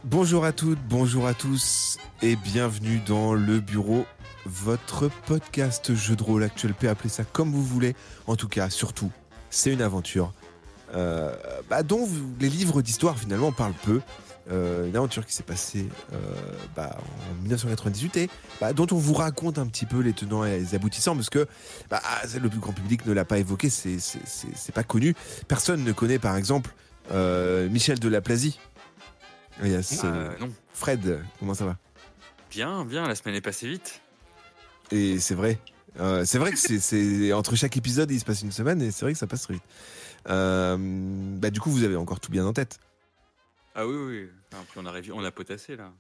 Bonjour à toutes, bonjour à tous et bienvenue dans Le Bureau, votre podcast jeu de rôle actuel, appelez ça comme vous voulez. En tout cas, surtout, c'est une aventure dont les livres d'histoire finalement parlent peu. Une aventure qui s'est passée en 1998 et dont on vous raconte un petit peu les tenants et les aboutissants parce que le plus grand public ne l'a pas évoqué, c'est pas connu. Personne ne connaît par exemple Michel de Laplasie. Non. Fred, comment ça va? Bien, la semaine est passée vite. Et c'est vrai. C'est vrai que c'est entre chaque épisode, il se passe une semaine et c'est vrai que ça passe très vite. Du coup, vous avez encore tout bien en tête. Ah oui. Après, on a potassé là.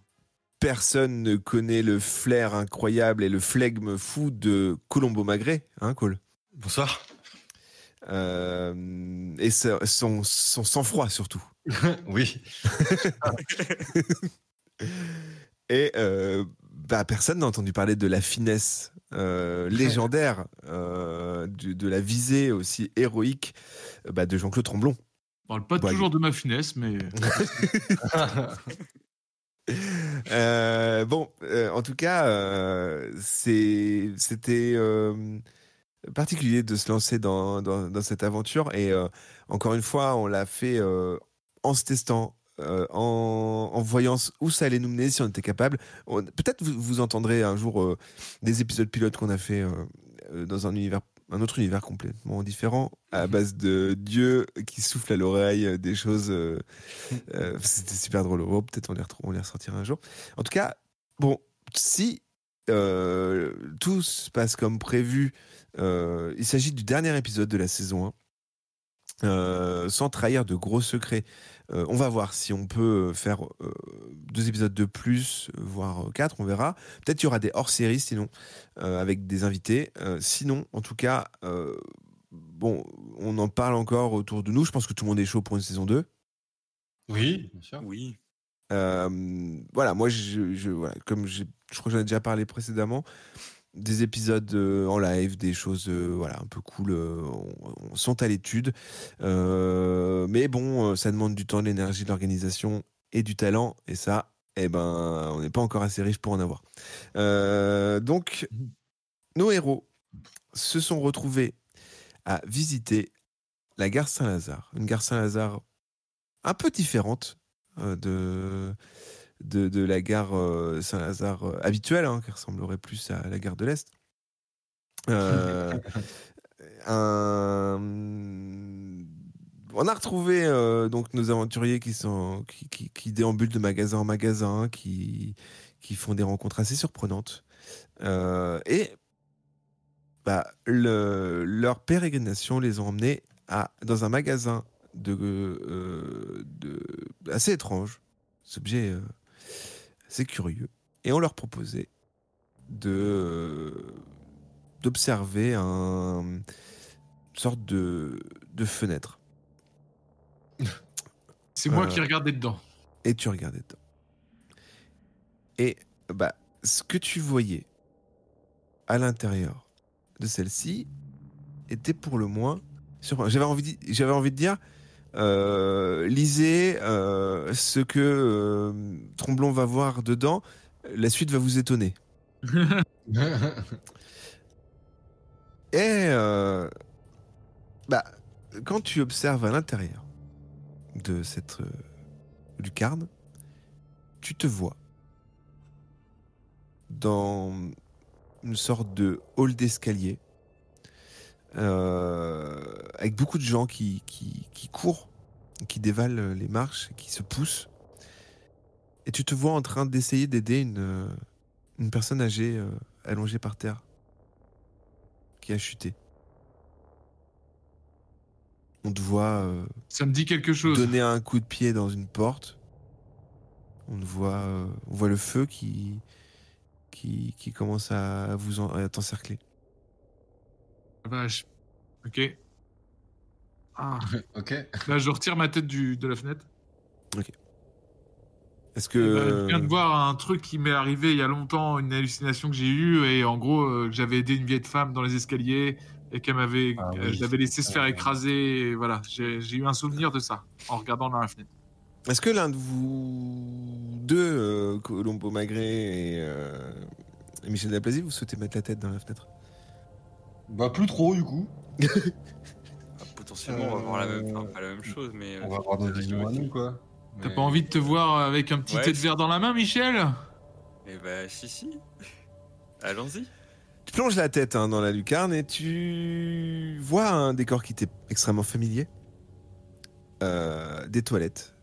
Personne ne connaît le flair incroyable et le flegme fou de Colombo Magret, hein, Cole? Bonsoir. Et son sang-froid surtout. Oui. Et personne n'a entendu parler de la finesse légendaire, de la visée aussi héroïque de Jean-Claude Tremblon. On parle pas toujours de ma finesse, mais... En tout cas, c'était particulier de se lancer dans cette aventure. Et encore une fois, on l'a fait en se testant, en voyant où ça allait nous mener, si on était capable. Peut-être vous entendrez un jour des épisodes pilotes qu'on a fait dans un autre univers complètement différent, à base de Dieu qui souffle à l'oreille des choses. C'était super drôle. Peut-être on les ressortira un jour. En tout cas, bon, si tout se passe comme prévu, il s'agit du dernier épisode de la saison 1. Sans trahir de gros secrets, on va voir si on peut faire 2 épisodes de plus, voire 4, on verra. Peut-être qu'il y aura des hors-séries sinon, avec des invités. Sinon, en tout cas, on en parle encore autour de nous. Je pense que tout le monde est chaud pour une saison 2. Oui, bien sûr. Oui. Moi, comme je crois que j'en ai déjà parlé précédemment, des épisodes en live, des choses un peu cool sont à l'étude. Mais bon, ça demande du temps, de l'énergie, de l'organisation et du talent. Et ça, on n'est pas encore assez riche pour en avoir. Donc, nos héros se sont retrouvés à visiter la gare Saint-Lazare. Une gare Saint-Lazare un peu différente de la gare Saint-Lazare habituelle, qui ressemblerait plus à la gare de l'Est. On a retrouvé donc nos aventuriers qui déambulent de magasin en magasin, qui font des rencontres assez surprenantes. Leur pérégrination les ont emmenés dans un magasin assez étrange, cet objet assez curieux, et on leur proposait d'observer une sorte de fenêtre. C'est moi qui regardais dedans. Et tu regardais dedans. Et ce que tu voyais à l'intérieur de celle-ci était pour le moins surprenant. J'avais envie de dire, lisez ce que Tremblon va voir dedans. La suite va vous étonner. Et quand tu observes à l'intérieur de cette lucarne, tu te vois dans une sorte de hall d'escalier avec beaucoup de gens qui courent, qui dévalent les marches, qui se poussent. Et tu te vois en train d'essayer d'aider une personne âgée allongée par terre qui a chuté. On te voit ça me dit quelque chose. Donner un coup de pied dans une porte. On voit le feu qui commence à t'encercler. Vache. Ok. Ok. Là, je retire ma tête de la fenêtre. Ok. Est-ce que... je viens de voir un truc qui m'est arrivé il y a longtemps, une hallucination que j'ai eue, et en gros, que j'avais aidé une vieille femme dans les escaliers et qu'elle je l'avais laissé se faire écraser. Et voilà, j'ai eu un souvenir de ça en regardant dans la fenêtre. Est-ce que l'un de vous deux, Colombo Magret et Michel Deplazy, vous souhaitez mettre la tête dans la fenêtre? Bah, plus trop, du coup. Potentiellement, on va voir pas la même chose, mais... On va avoir nos visions à nous, quoi. T'as pas envie de te voir avec un petit thé de verre dans la main, Michel? Eh bah, si. Allons-y. Tu plonges la tête dans la lucarne et tu vois un décor qui t'est extrêmement familier. Des toilettes.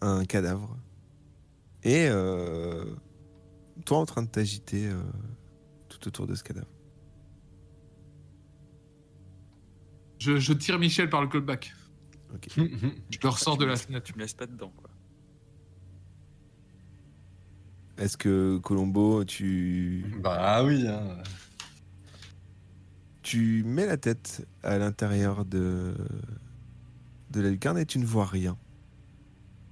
Un cadavre. Et toi en train de t'agiter tout autour de ce cadavre. Je tire Michel par le callback. Ok. Je le ressors de la fenêtre. Tu me laisses pas dedans, quoi. Est-ce que Colombo, Bah oui, hein. Tu mets la tête à l'intérieur de la lucarne et tu ne vois rien.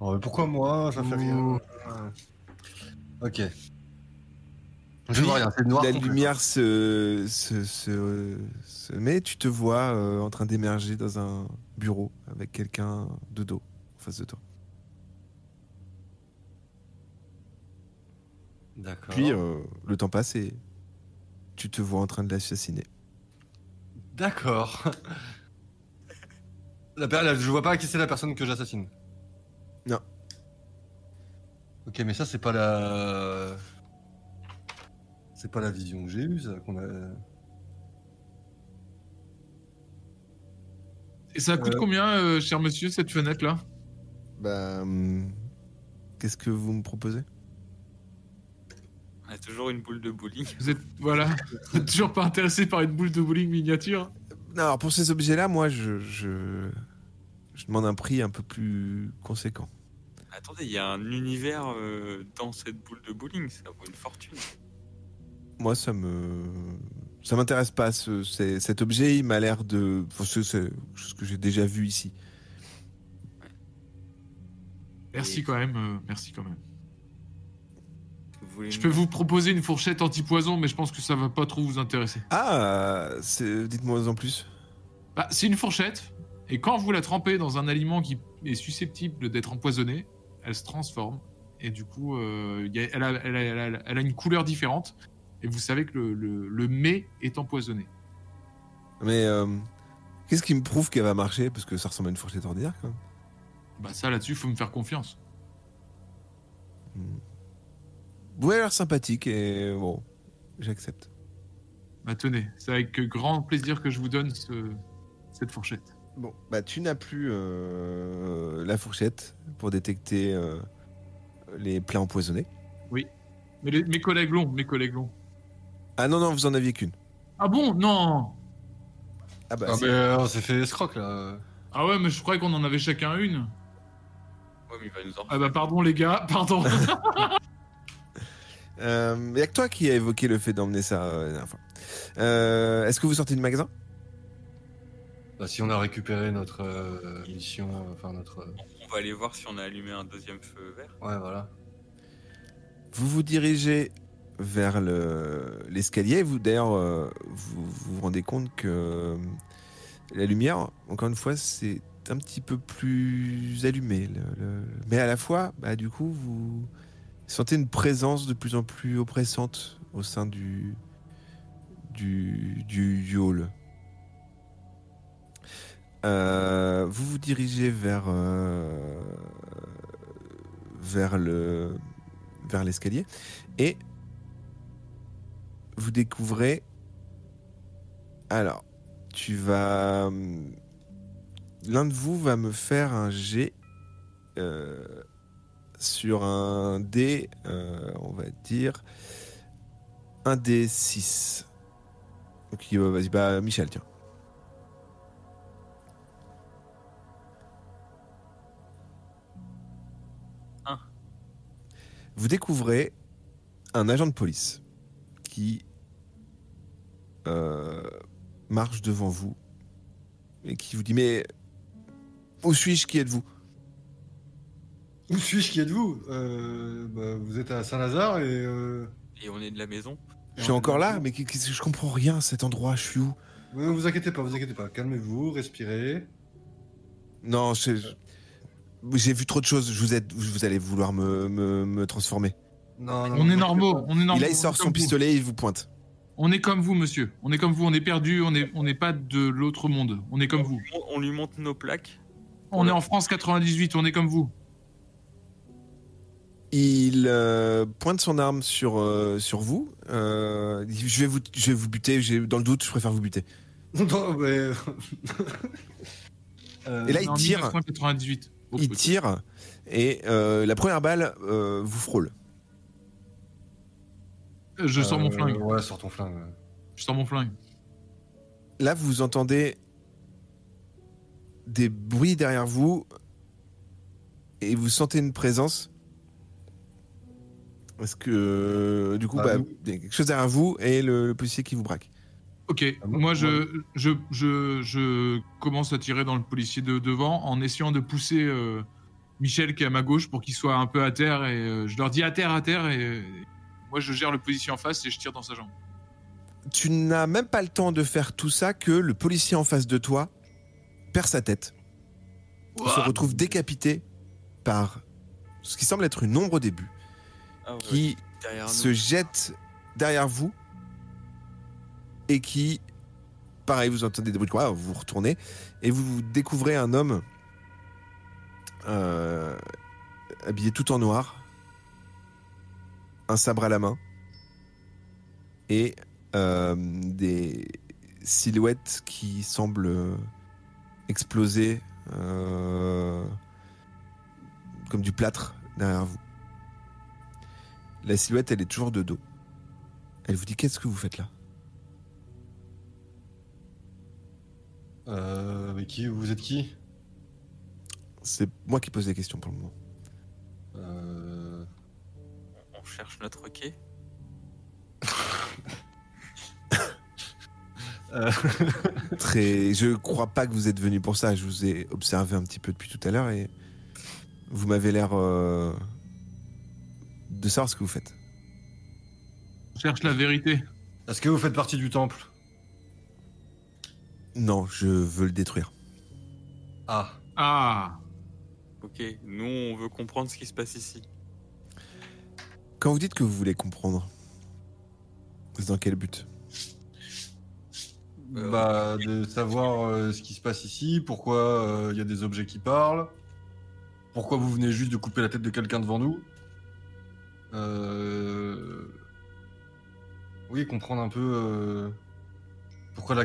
Oh, mais pourquoi moi? Ça fait rien. Ok. Je vois rien, c'est noir. La complet. lumière se met, tu te vois en train d'émerger dans un bureau avec quelqu'un de dos en face de toi. D'accord. Puis le temps passe et tu te vois en train de l'assassiner. D'accord. Je vois pas qui c'est la personne que j'assassine. Non. Ok, mais ça, c'est pas la... C'est pas la vision que j'ai eue, ça, qu'on a... Et ça coûte combien, cher monsieur, cette fenêtre-là? Bah, qu'est-ce que vous me proposez? On a toujours une boule de bowling. Vous êtes toujours pas intéressé par une boule de bowling miniature? Non, alors pour ces objets-là, moi, je demande un prix un peu plus conséquent. Attendez, il y a un univers dans cette boule de bowling, ça vaut une fortune. Moi, ça m'intéresse pas. Cet objet, il m'a l'air de... C'est ce que j'ai déjà vu ici. Merci quand même, merci quand même. voulez Je peux vous proposer une fourchette anti-poison, mais je pense que ça va pas trop vous intéresser. Ah, dites-moi en plus. Bah, c'est une fourchette, et quand vous la trempez dans un aliment qui est susceptible d'être empoisonné, elle se transforme, et du coup, elle a une couleur différente, et vous savez que le mets est empoisonné. Mais qu'est-ce qui me prouve qu'elle va marcher? Parce que ça ressemble à une fourchette ordinaire, quand même. Bah ça, là-dessus, faut me faire confiance. Vous avez l'air sympathique, et bon, j'accepte. Bah tenez, c'est avec grand plaisir que je vous donne cette fourchette. Bon, bah tu n'as plus la fourchette pour détecter les plats empoisonnés. Oui. Mais mes collègues l'ont, Ah non, vous en aviez qu'une. Ah bon? Non. Ah bah Ah, si. mais on s'est fait escroc, là. Ah ouais, mais je croyais qu'on en avait chacun une. Ouais, mais il va nous en Ah bah pardon les gars, pardon. Y a que toi qui a évoqué le fait d'emmener ça la dernière fois. Est-ce que vous sortez du magasin? Bah, si on a récupéré notre mission, enfin notre... On va aller voir si on a allumé un deuxième feu vert. Ouais, voilà. Vous vous dirigez vers l'escalier. Vous d'ailleurs, vous rendez compte que la lumière, encore une fois, c'est un petit peu plus allumé. Mais à la fois, bah, du coup, vous sentez une présence de plus en plus oppressante au sein du hall. Vous vous dirigez vers l'escalier et vous découvrez. Alors, l'un de vous va me faire un jet sur un dé, on va dire un dé 6. Donc, vas-y, bah Michel, tiens. Vous découvrez un agent de police qui marche devant vous et qui vous dit: mais où suis-je? Qui êtes-vous? Où suis-je? Qui êtes-vous? Bah, vous êtes à Saint-Lazare et... Et on est de la maison. Je suis encore là, mais je comprends rien à cet endroit. Je suis où? Ne vous inquiétez pas, Calmez-vous, respirez. Non, J'ai vu trop de choses. Vous allez vouloir me transformer. Non, On est normaux. Et là, il sort son pistolet et il vous pointe. On est comme vous, monsieur. On est comme vous. On est perdu. On n'est pas de l'autre monde. On est comme vous. On lui montre nos plaques. On est en France 98. On est comme vous. Il pointe son arme sur vous. Il dit, je vais vous buter. Dans le doute, je préfère vous buter. Non, mais... Et là, il On est en tire. 1998. Il tire. Et la première balle vous frôle. Je sors mon flingue. Ouais, sors ton flingue. Ouais. Je sors mon flingue. Là, vous entendez des bruits derrière vous. Et vous sentez une présence. Parce que du coup, il y a quelque chose derrière vous et le policier qui vous braque. Ok, moi je commence à tirer dans le policier de devant en essayant de pousser Michel qui est à ma gauche pour qu'il soit un peu à terre et je leur dis à terre et moi je gère le policier en face et je tire dans sa jambe. Tu n'as même pas le temps de faire tout ça que le policier en face de toi perd sa tête. Il se retrouve décapité par ce qui semble être une ombre au début qui se jette derrière vous et qui, pareil, vous entendez des bruits de quoi, vous vous retournez et vous découvrez un homme habillé tout en noir, un sabre à la main et des silhouettes qui semblent exploser comme du plâtre derrière vous. La silhouette, elle est toujours de dos. Elle vous dit, qu'est-ce que vous faites là ? Mais vous êtes qui ? C'est moi qui pose les questions pour le moment. On cherche notre quai. Je crois pas que vous êtes venu pour ça. Je vous ai observé un petit peu depuis tout à l'heure et vous m'avez l'air de savoir ce que vous faites. Je cherche la vérité. Est-ce que vous faites partie du temple ? Non, je veux le détruire. Ah. Ok, nous on veut comprendre ce qui se passe ici. Quand vous dites que vous voulez comprendre, c'est dans quel but ? De savoir ce qui se passe ici, pourquoi il y a des objets qui parlent, pourquoi vous venez juste de couper la tête de quelqu'un devant nous. Oui, comprendre un peu pourquoi la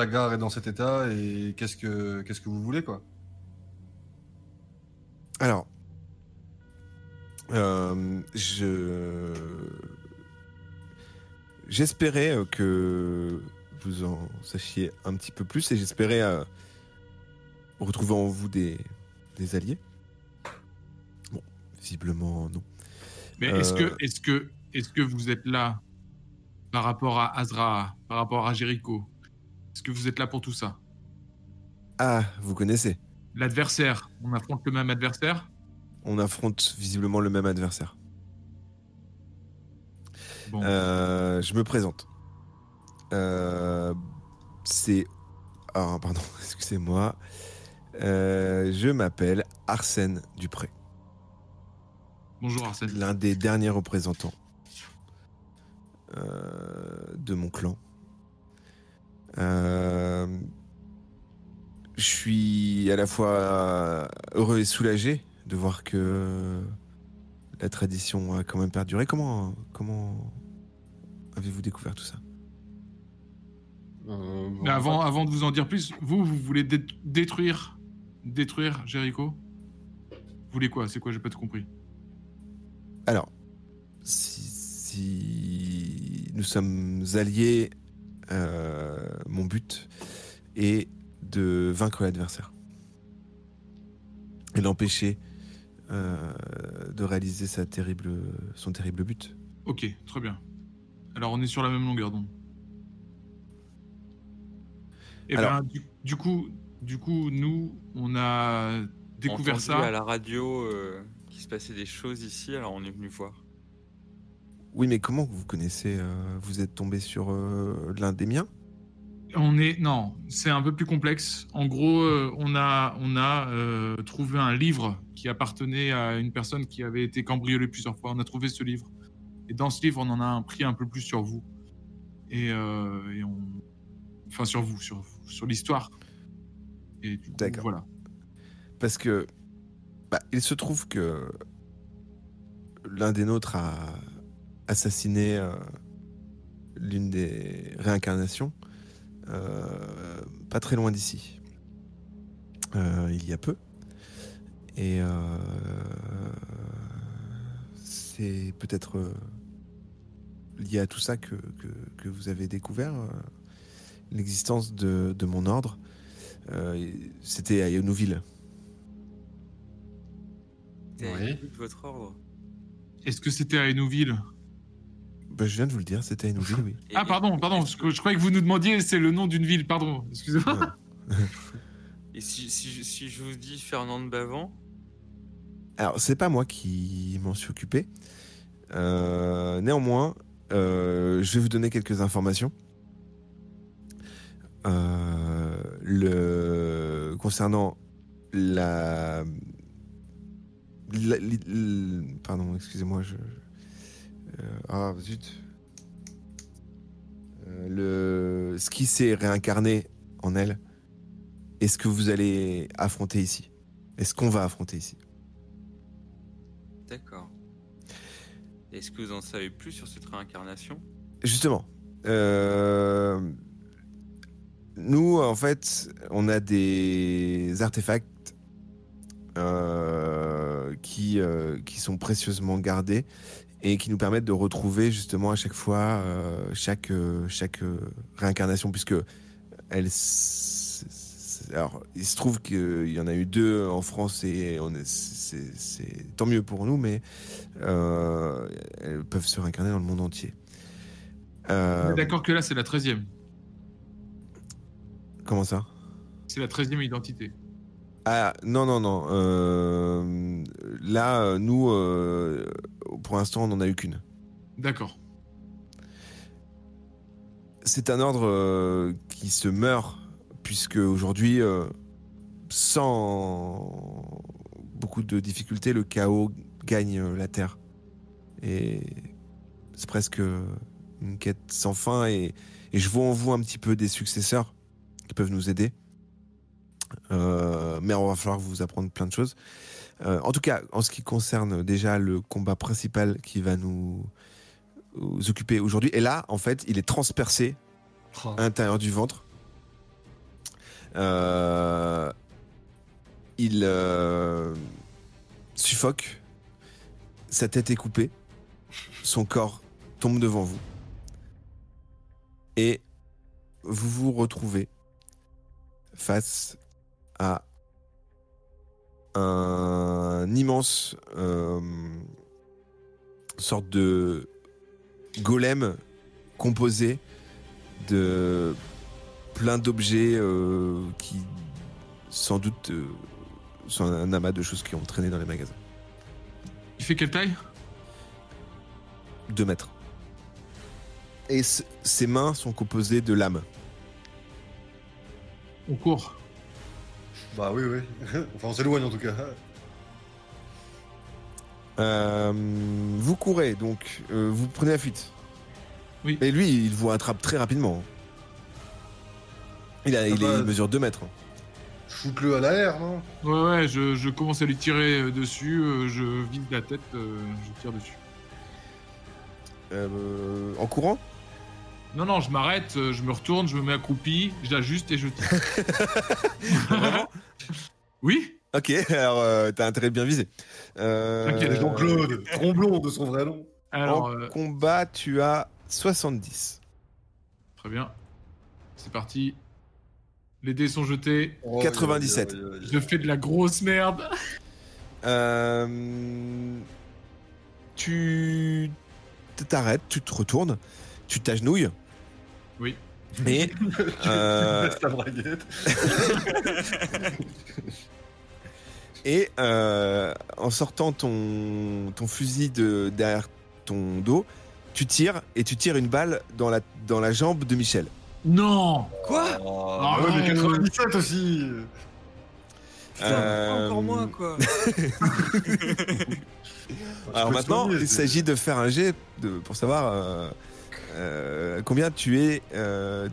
gare est dans cet état et qu'est-ce que vous voulez, quoi. Alors, j'espérais que vous en sachiez un petit peu plus et j'espérais retrouver en vous des alliés. Bon, visiblement non. Mais est-ce que vous êtes là par rapport à Azra, par rapport à Jericho ? Est-ce que vous êtes là pour tout ça ? Ah, vous connaissez. L'adversaire, on affronte le même adversaire ? On affronte visiblement le même adversaire. Bon. Je me présente. Pardon, excusez-moi. Je m'appelle Arsène Dupré. Bonjour Arsène. L'un des derniers représentants de mon clan. Je suis à la fois heureux et soulagé de voir que la tradition a quand même perduré. Comment avez-vous découvert tout ça ? Mais avant de vous en dire plus, vous voulez détruire Jericho ? Vous voulez quoi ? C'est quoi ? J'ai pas tout compris. Alors, si nous sommes alliés, mon but est de vaincre l'adversaire et l'empêcher de réaliser son terrible but. Ok, très bien. Alors on est sur la même longueur d'onde. Et alors, du coup, nous, on a découvert entendu ça à la radio qu'il se passait des choses ici, alors on est venu voir. Oui, mais comment vous connaissez vous êtes tombé sur l'un des miens ? Non, c'est un peu plus complexe. En gros, on a trouvé un livre qui appartenait à une personne qui avait été cambriolée plusieurs fois. On a trouvé ce livre. Et dans ce livre, on en a appris un peu plus sur vous. Enfin, sur vous, sur l'histoire. Et du coup, D'accord. voilà. Parce que il se trouve que l'un des nôtres a assassiné l'une des réincarnations pas très loin d'ici. Il y a peu. Et c'est peut-être lié à tout ça que vous avez découvert l'existence de mon ordre. C'était à Yonouville. Oui. De votre ordre. Est-ce que c'était à Hénouville? Je viens de vous le dire, c'était à Yonouville, oui. Ah, pardon, parce que je croyais que vous nous demandiez c'est le nom d'une ville, pardon, excusez-moi. Et si je vous dis Fernand de Bavent? Alors, c'est pas moi qui m'en suis occupé. Néanmoins, je vais vous donner quelques informations. Concernant pardon, excusez-moi, zut. Ce qui s'est réincarné en elle, est-ce que vous allez affronter ici? Est-ce qu'on va affronter ici? D'accord. Est-ce que vous en savez plus sur cette réincarnation? Justement, nous, en fait, on a des artefacts qui sont précieusement gardés et qui nous permettent de retrouver justement à chaque fois chaque réincarnation, puisque alors, il se trouve qu'il y en a eu 2 en France et c'est tant mieux pour nous, mais elles peuvent se réincarner dans le monde entier. On est d'accord que là, c'est la 13e. Comment ça? C'est la 13e identité. Ah, non. Là, nous, pour l'instant, on n'en a eu qu'une. D'accord. C'est un ordre qui se meurt, puisque aujourd'hui, sans beaucoup de difficultés, le chaos gagne la Terre. Et c'est presque une quête sans fin, et je vois en vous un petit peu des successeurs qui peuvent nous aider. Mais on va falloir vous apprendre plein de choses. En tout cas, en ce qui concerne déjà le combat principal qui va nous occuper aujourd'hui, et là, en fait, il est transpercé à l'intérieur du ventre. Il suffoque, sa tête est coupée, son corps tombe devant vous, et vous vous retrouvez face à un immense sorte de golem composé de plein d'objets qui sans doute sont un amas de choses qui ont traîné dans les magasins. Il fait quelle taille? 2 mètres. Et ses mains sont composées de lames. On court. Bah oui. Enfin, on s'éloigne en tout cas. Vous courez, donc vous prenez la fuite. Oui. Et lui, il vous rattrape très rapidement. Il mesure 2 mètres. Shoot-le à l'air, non? Ouais, je commence à lui tirer dessus, je vise la tête, je tire dessus. En courant? Non, je m'arrête, je me retourne, je me mets accroupi, je l'ajuste et je tire. Vraiment? Oui? Ok, alors t'as intérêt de bien viser. T'inquiète, Jean-Claude, Tromblon de son vrai nom. Alors, en combat, tu as 70. très bien. C'est parti. Les dés sont jetés. 97. Je fais de la grosse merde. Tu t'arrêtes, tu te retournes, tu t'agenouilles. Oui. Et Tu baisses ta braguette. et en sortant ton fusil derrière ton dos, tu tires une balle dans la jambe de Michel. Non. Quoi? Ah ouais, mais 97 aussi. Encore moins, quoi. Alors maintenant, il s'agit de faire un jet pour savoir combien tu es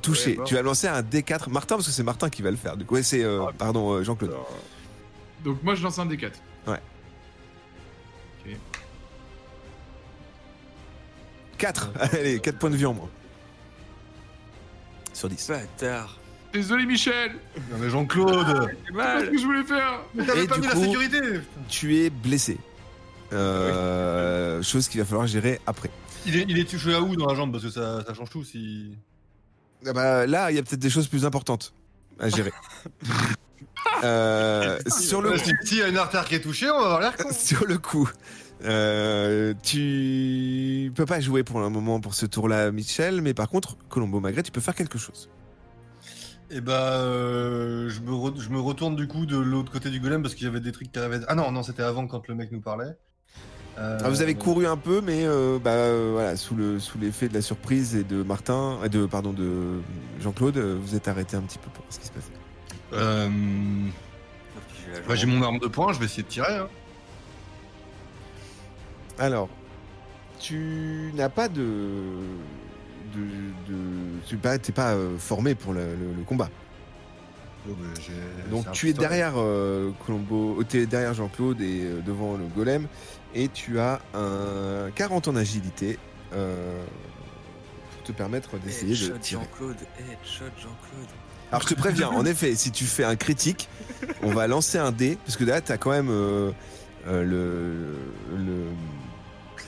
touché. Ouais, bon. Tu vas lancer un D4. Martin, parce que c'est Martin qui va le faire. Du coup, ouais, c'est Jean-Claude. Donc moi je lance un D4. Ouais. Ok. 4. Allez, 4 points de vie en moins. Sur 10. Bâtard. Désolé Michel. Non mais Jean-Claude. C'est C'est pas ce mal. que je voulais faire. Mais t'avais Et pas du mis la coup- sécurité. Tu es blessé. Chose qu'il va falloir gérer après. Il est touché à où dans la jambe? Parce que ça change tout si. Ah bah, là, il y a peut-être des choses plus importantes à gérer. Sur le coup, S'il y a une artère qui est touchée, on va avoir l'air con. sur le coup, tu peux pas jouer pour le moment pour ce tour-là, Michel, mais par contre, Colombo Magret, tu peux faire quelque chose. Et bah, je me retourne du coup de l'autre côté du golem parce qu'il y avait des trucs qui arrivaient. Ah non, c'était avant quand le mec nous parlait. Vous avez couru un peu, mais voilà, sous l'effet de la surprise et de Martin, de Jean-Claude, vous êtes arrêté un petit peu pour voir ce qui se passe. Bah, j'ai mon arme de poing, je vais essayer de tirer. Hein. Alors, tu n'as pas t'es pas formé pour le combat. Oh, bah, Donc tu es derrière Colombo, tu es derrière Jean-Claude et devant le golem, et tu as un 40 en agilité pour te permettre d'essayer de Headshot tirer. Jean-Claude. Headshot Jean-Claude. Alors je te préviens, en effet, si tu fais un critique, on va lancer un dé, parce que là tu as quand même le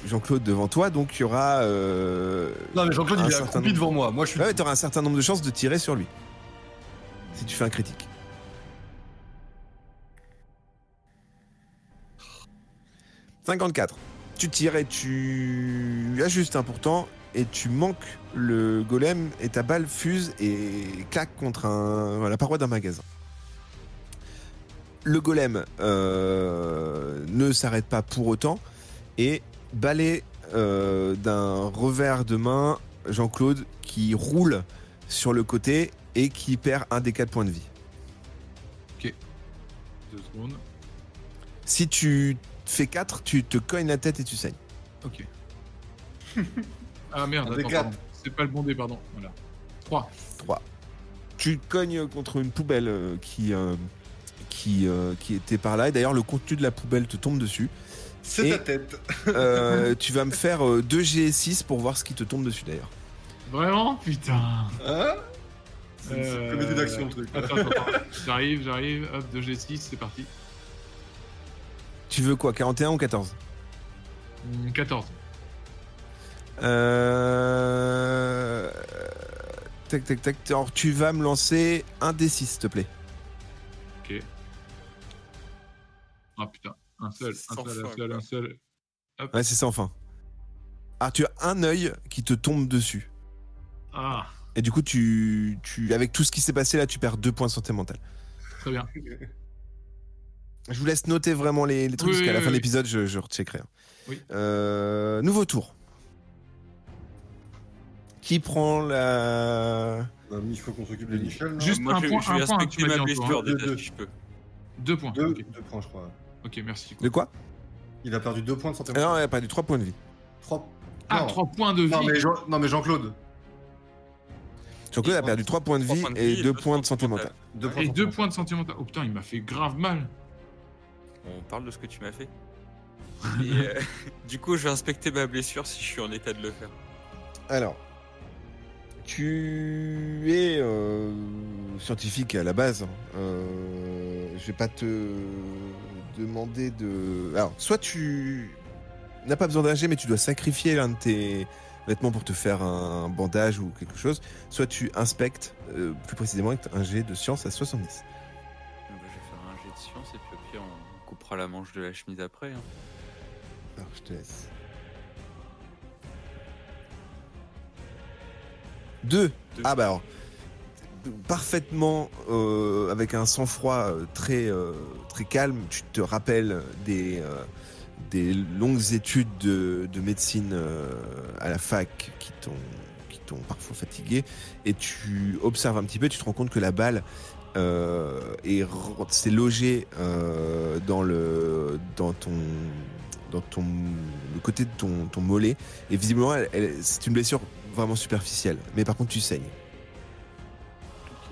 Jean-Claude devant toi, donc il y aura Non mais Jean-Claude un il est certain accroupi nombre. devant moi. Moi je suis. tu auras un certain nombre de chances de tirer sur lui si tu fais un critique. 54. Tu tires et tu ajustes pourtant et tu manques le golem et ta balle fuse et claque contre la paroi d'un magasin. Le golem ne s'arrête pas pour autant et balaie d'un revers de main Jean-Claude qui roule sur le côté et qui perd un des 4 points de vie. 2 secondes. Si tu fais 4, tu te cognes la tête et tu saignes. Ok. Ah merde, Un des attends, quatre. pardon. C'est pas le bon dé, pardon. Voilà. 3. 3. Tu te cognes contre une poubelle qui était par là. Et d'ailleurs, le contenu de la poubelle te tombe dessus. C'est Et- ta tête. Tu vas me faire 2 G6 pour voir ce qui te tombe dessus d'ailleurs. Vraiment? Putain. Hein? C'est une comédie d'action le truc. Attends. J'arrive. Hop, 2G6, c'est parti. Tu veux quoi, 41 ou 14? 14. Tac. Alors, tu vas me lancer un D6, s'il te plaît. Ok. Ah putain. Un seul. Ouais, c'est sans fin. Alors, tu as un œil qui te tombe dessus. Ah, Et du coup, avec tout ce qui s'est passé là, tu perds 2 points de santé mentale. très bien. Je vous laisse noter vraiment les trucs, Oui, parce qu'à la oui, fin de oui. l'épisode, je recheckerai. Oui. Nouveau tour. Qui prend la... Il faut qu'on s'occupe de Michel. non Juste Moi, un je point, je vais un point, respecter tu m'as ma dit encore, blessure hein. déjà Deux. si je peux. 2 points. Deux Ok, points, je crois. ok, merci. De quoi? Il a perdu 2 points de santé. Non, il a perdu 3 points de vie. 3. Ah, non. 3 points de vie. Non, mais Jean-Claude. Jean-Claude a perdu 3 points de vie et 2 points de santé mentale. 2 points Et de 2 santé points de sentimental. Oh putain, il m'a fait grave mal. On parle de ce que tu m'as fait. Et, du coup, je vais inspecter ma blessure si je suis en état de le faire. Alors, tu es scientifique à la base. Je vais pas te demander de... Alors, soit tu n'as pas besoin d'un jet, mais tu dois sacrifier l'un de tes vêtements pour te faire un bandage ou quelque chose. Soit tu inspectes, plus précisément avec un jet de science à 70. Donc, je vais faire un jet de science et puis au pire, on coupera la manche de la chemise après. Hein. Alors, je te laisse. 2. Ah bah alors, parfaitement, avec un sang-froid très calme, tu te rappelles des longues études de médecine à la fac qui qui t'ont parfois fatigué, et tu observes un petit peu, tu te rends compte que la balle s'est logée dans le côté de ton mollet, et visiblement c'est une blessure vraiment superficielle, mais par contre tu saignes. Ok.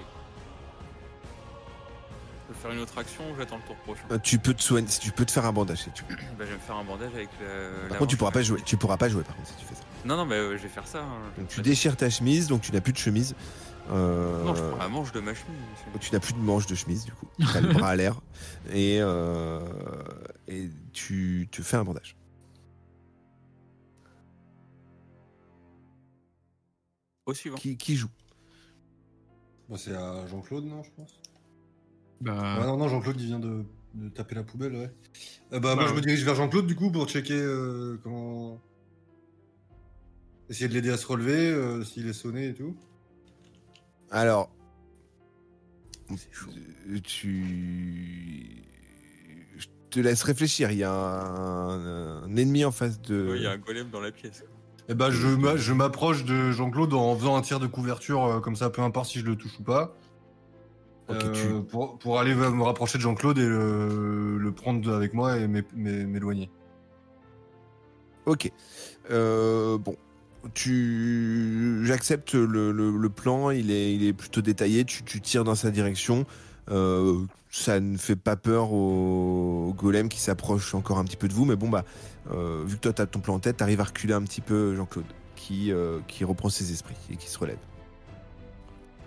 Je peux faire une autre action ou j'attends le tour prochain? Tu peux te soigner, tu peux te faire un bandage si tu veux. Bah, je vais me faire un bandage avec Par contre tu pourras pas jouer par contre si tu fais ça. Non, mais je vais faire ça. Hein. Donc tu déchires ta chemise, donc tu n'as plus de chemise. Non, je prends la manche de ma chemise. Tu n'as plus de manche de chemise, du coup. Tu as le bras à l'air. Et tu te fais un bandage. Au suivant. Qui joue? Bon, c'est à Jean-Claude, non, je pense. Bah, Ah non, Jean-Claude, il vient de taper la poubelle, ouais. Moi, je me dirige vers Jean-Claude, du coup, pour checker comment... Essayer de l'aider à se relever, s'il est sonné et tout. Alors, C'est chaud. je te laisse réfléchir. Il y a un ennemi en face de... Ouais, il y a un golem dans la pièce. Je m'approche de Jean-Claude en faisant un tir de couverture, comme ça, peu importe si je le touche ou pas. Ok, Pour aller me rapprocher de Jean-Claude et le prendre avec moi et m'éloigner. Ok. Bon. J'accepte le plan, il est plutôt détaillé, tu tires dans sa direction, ça ne fait pas peur au golem qui s'approche encore un petit peu de vous, mais bon vu que toi t'as ton plan en tête, t'arrives à reculer un petit peu Jean-Claude, qui reprend ses esprits et qui se relève.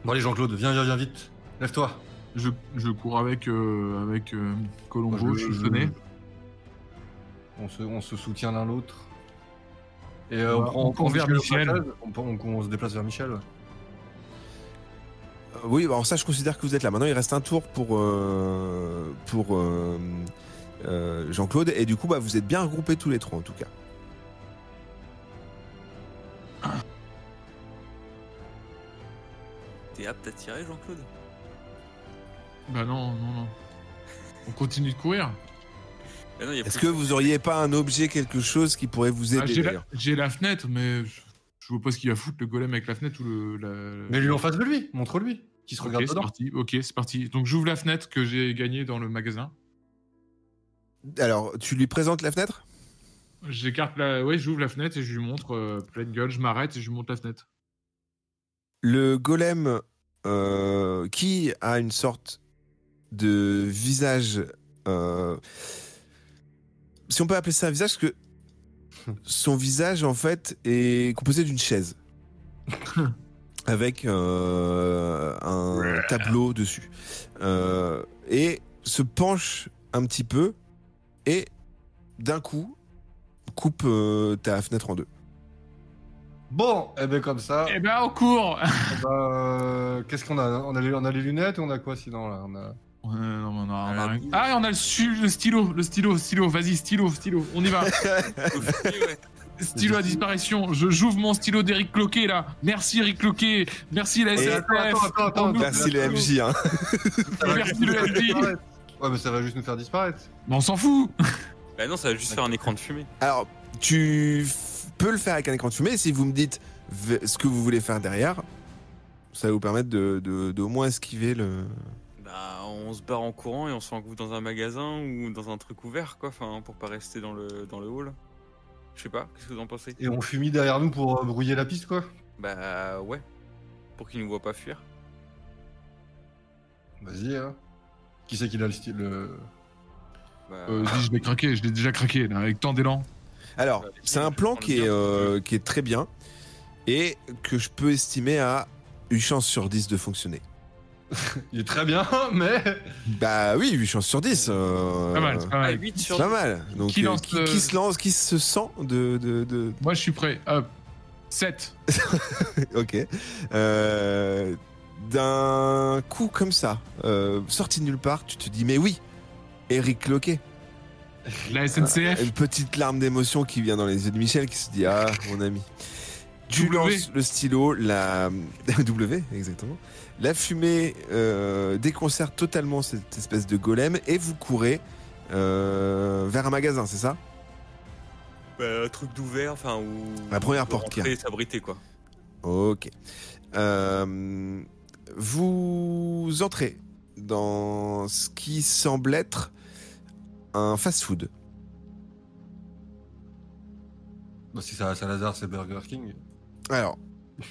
Bon allez Jean-Claude, viens vite, lève-toi. je cours avec Colombo, je suis sonné. On se soutient l'un l'autre. Et on court vers Michel. On se déplace vers Michel. Ouais. Oui, alors ça je considère que vous êtes là. Maintenant il reste un tour pour Jean-Claude, et du coup vous êtes bien regroupés tous les trois en tout cas. T'es apte à tirer, Jean-Claude? Bah non. On continue de courir. Ah non, Est-ce que vous auriez pas un objet, quelque chose qui pourrait vous aider d'ailleurs? J'ai la fenêtre, mais je vois pas ce qu'il va foutre le golem avec la fenêtre ou Mais lui en face de lui, montre-lui, qui se regarde c'est dedans. parti. Ok, c'est parti. Donc j'ouvre la fenêtre que j'ai gagnée dans le magasin. Alors, tu lui présentes la fenêtre? J'ouvre la fenêtre et je lui montre pleine gueule, je m'arrête et je lui montre la fenêtre. Le golem qui a une sorte de visage... si on peut appeler ça un visage, parce que son visage, en fait, est composé d'une chaise. Avec un tableau dessus. Et se penche un petit peu et, d'un coup, coupe ta fenêtre en deux. Bon, et ben comme ça. Eh ben, on court. Qu'est-ce qu'on a on a les lunettes et on a quoi sinon là? Non, mais on a la rien. boule. Ah, et on a le stylo. Vas-y, stylo. On y va. Ouais. Stylo à disparition. J'ouvre mon stylo d'Eric Cloquet là. Merci Eric Cloquet. Merci la SATF. Attends, Merci le MJ. Hein. Merci le MJ. Ouais, mais ça va juste nous faire disparaître. Mais on s'en fout. Bah non, ça va juste faire un écran de fumée. Alors, tu peux le faire avec un écran de fumée. Si vous me dites ce que vous voulez faire derrière, ça va vous permettre de au moins esquiver le... Bah, on se barre en courant et on se engouffre dans un magasin ou dans un truc ouvert, quoi, enfin, pour pas rester dans le hall. Je sais pas, qu'est-ce que vous en pensez? Et on fumit derrière nous pour brouiller la piste quoi. Bah, ouais. Pour qu'ils nous voient pas fuir. Vas-y hein. Qui c'est qui a le style Bah, Dis, je l'ai déjà craqué là, avec tant d'élan. Alors, c'est un plan qui est très bien et que je peux estimer à une chance sur 10 de fonctionner. Il est très bien, mais. Bah oui, 8 chances sur 10. Pas mal, c'est pas ah, mal. 8 C'est sur pas mal. Donc, Qui lance qui se lance, qui se sent de... Moi, je suis prêt. Hop. 7. Ok. D'un coup comme ça, sorti de nulle part, tu te dis, mais oui, Eric Cloquet. La SNCF. Une petite larme d'émotion qui vient dans les yeux de Michel qui se dit, ah, mon ami. Tu lances le stylo, la W, exactement. La fumée déconcerte totalement cette espèce de golem et vous courez vers un magasin, c'est ça? Bah, un truc d'ouvert, enfin, où. La première porte qu'il y a. S'abriter, quoi. Ok. Vous entrez dans ce qui semble être un fast-food. Bah, si ça à Saint-Lazare, c'est Burger King. Alors,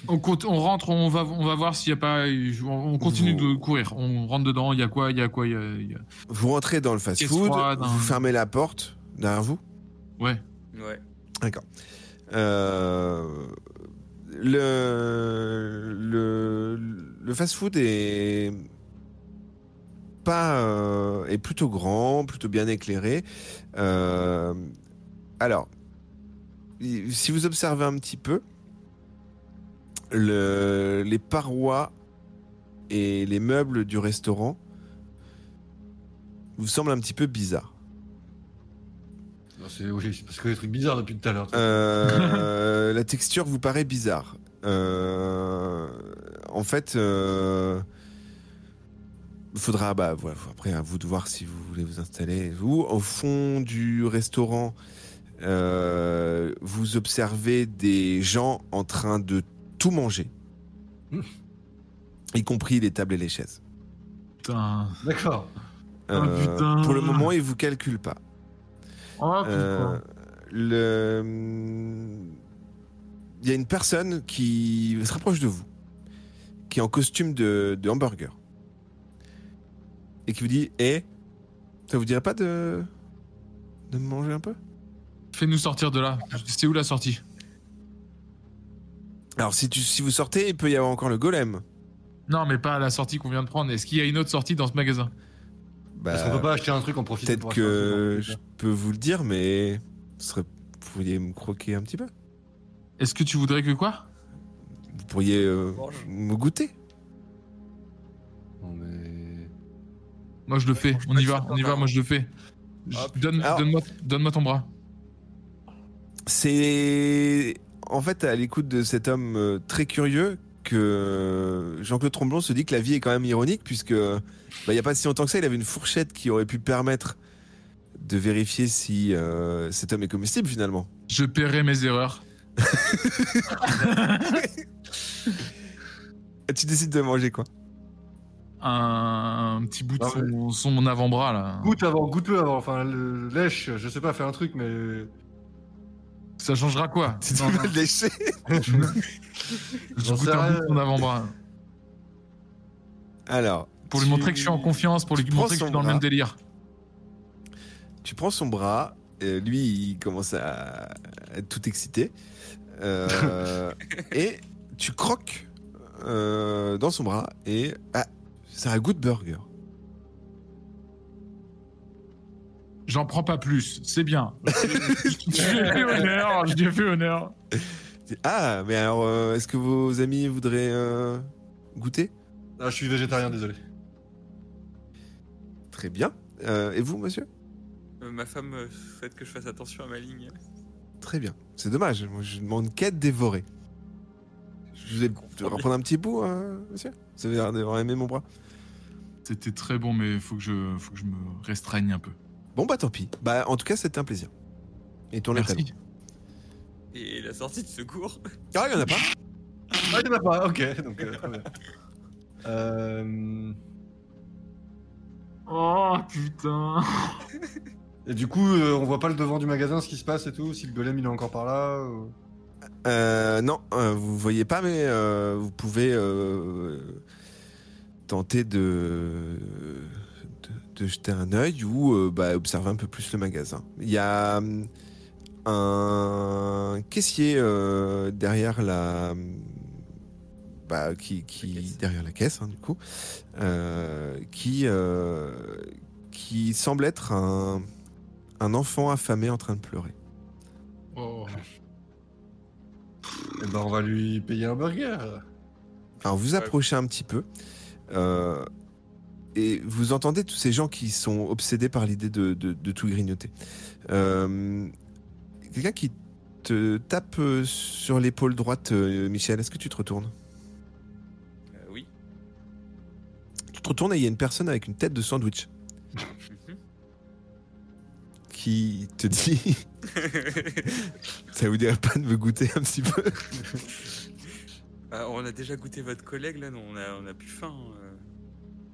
On rentre, on va voir s'il y a pas. On continue de courir. On rentre dedans. Il y a quoi vous rentrez dans le fast-food, froide, vous fermez la porte derrière vous. Ouais. Ouais. D'accord. Le fast-food est plutôt grand, plutôt bien éclairé. Alors, si vous observez un petit peu, les parois et les meubles du restaurant vous semblent un petit peu bizarres. Non, oui, c'est parce que des trucs bizarres depuis tout à l'heure. La texture vous paraît bizarre. En fait, il faudra, voilà, après à vous de voir si vous voulez vous installer. Vous, au fond du restaurant, vous observez des gens en train de tout manger, y compris les tables et les chaises. Putain. D'accord. Putain. Pour le moment, ils vous calculent pas. Oh putain. Il y a une personne qui se rapproche de vous, qui est en costume de hamburger, et qui vous dit ça vous dirait pas de manger un peu? Fais-nous sortir de là. C'est où la sortie? Alors si vous sortez, il peut y avoir encore le golem. Non, mais pas la sortie qu'on vient de prendre. Est-ce qu'il y a une autre sortie dans ce magasin? Est-ce qu'on peut pas acheter un truc en profitant? Peut-être que je peux vous le dire, mais vous pourriez me croquer un petit peu. Est-ce que tu voudrais que quoi? Vous pourriez me goûter. Non mais... Moi je le fais. On y va, moi je le fais. Donne-moi ton bras. C'est en fait à l'écoute de cet homme très curieux que Jean-Claude Tromblon se dit que la vie est quand même ironique, puisque il n'y a pas si longtemps que ça, il avait une fourchette qui aurait pu permettre de vérifier si cet homme est comestible finalement. Je paierai mes erreurs. Tu décides de manger quoi? Un petit bout de son avant-bras là. Goûte-le avant, enfin lèche, je sais pas, fais un truc mais... Ça changera quoi? Tu dois le lécher. Je goûte un bout de son avant-bras. Alors, pour lui montrer que je suis en confiance, pour lui montrer que je suis dans le même délire. Tu prends son bras, lui il commence à être tout excité, et tu croques dans son bras et ça a un goût de burger. J'en prends pas plus, c'est bien. Je lui ai fait honneur. Ah, mais alors, est-ce que vos amis voudraient goûter? Ah, je suis végétarien, désolé. Très bien. Et vous, monsieur? Ma femme souhaite que je fasse attention à ma ligne. Très bien. C'est dommage, moi je demande qu'à dévorer. Je vous ai reprendre un petit bout, monsieur? Vous avez l'air d'avoir aimé mon bras. C'était très bon, mais faut que je me restreigne un peu. Bon bah tant pis. Bah en tout cas c'était un plaisir. Et ton Merci. étalon. Et la sortie de secours? Ah il y en a pas. Ah, il y en a pas, ok. Donc, très bien. Oh putain. Et du coup, on voit pas le devant du magasin, ce qui se passe et tout, si le golem il est encore par là Non, vous voyez pas, mais vous pouvez tenter de jeter un œil ou observer un peu plus le magasin. Il y a un caissier derrière derrière la caisse, du coup, qui semble être un enfant affamé en train de pleurer. Oh. Eh ben, on va lui payer un burger. Alors vous approchez un petit peu et vous entendez tous ces gens qui sont obsédés par l'idée de tout grignoter. Quelqu'un qui te tape sur l'épaule droite, Michel, est-ce que tu te retournes? Oui. Tu te retournes et il y a une personne avec une tête de sandwich qui te dit ça vous dirait pas de me goûter un petit peu? Bah, on a déjà goûté votre collègue là, non, on a plus faim.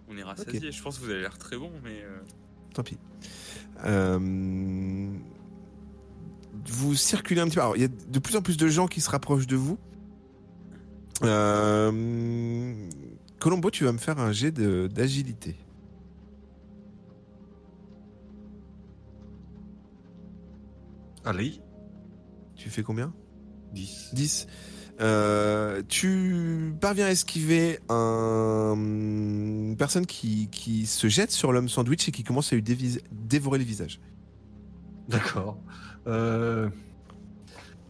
On est rassasiés. Je pense que vous avez l'air très bon, mais. Tant pis. Vous circulez un petit peu. Alors, il y a de plus en plus de gens qui se rapprochent de vous. Colombo, tu vas me faire un jet d'agilité. Allez. Tu fais combien ? 10. 10. Tu parviens à esquiver une personne qui se jette sur l'homme sandwich et qui commence à lui dévorer le visage. D'accord. Bon,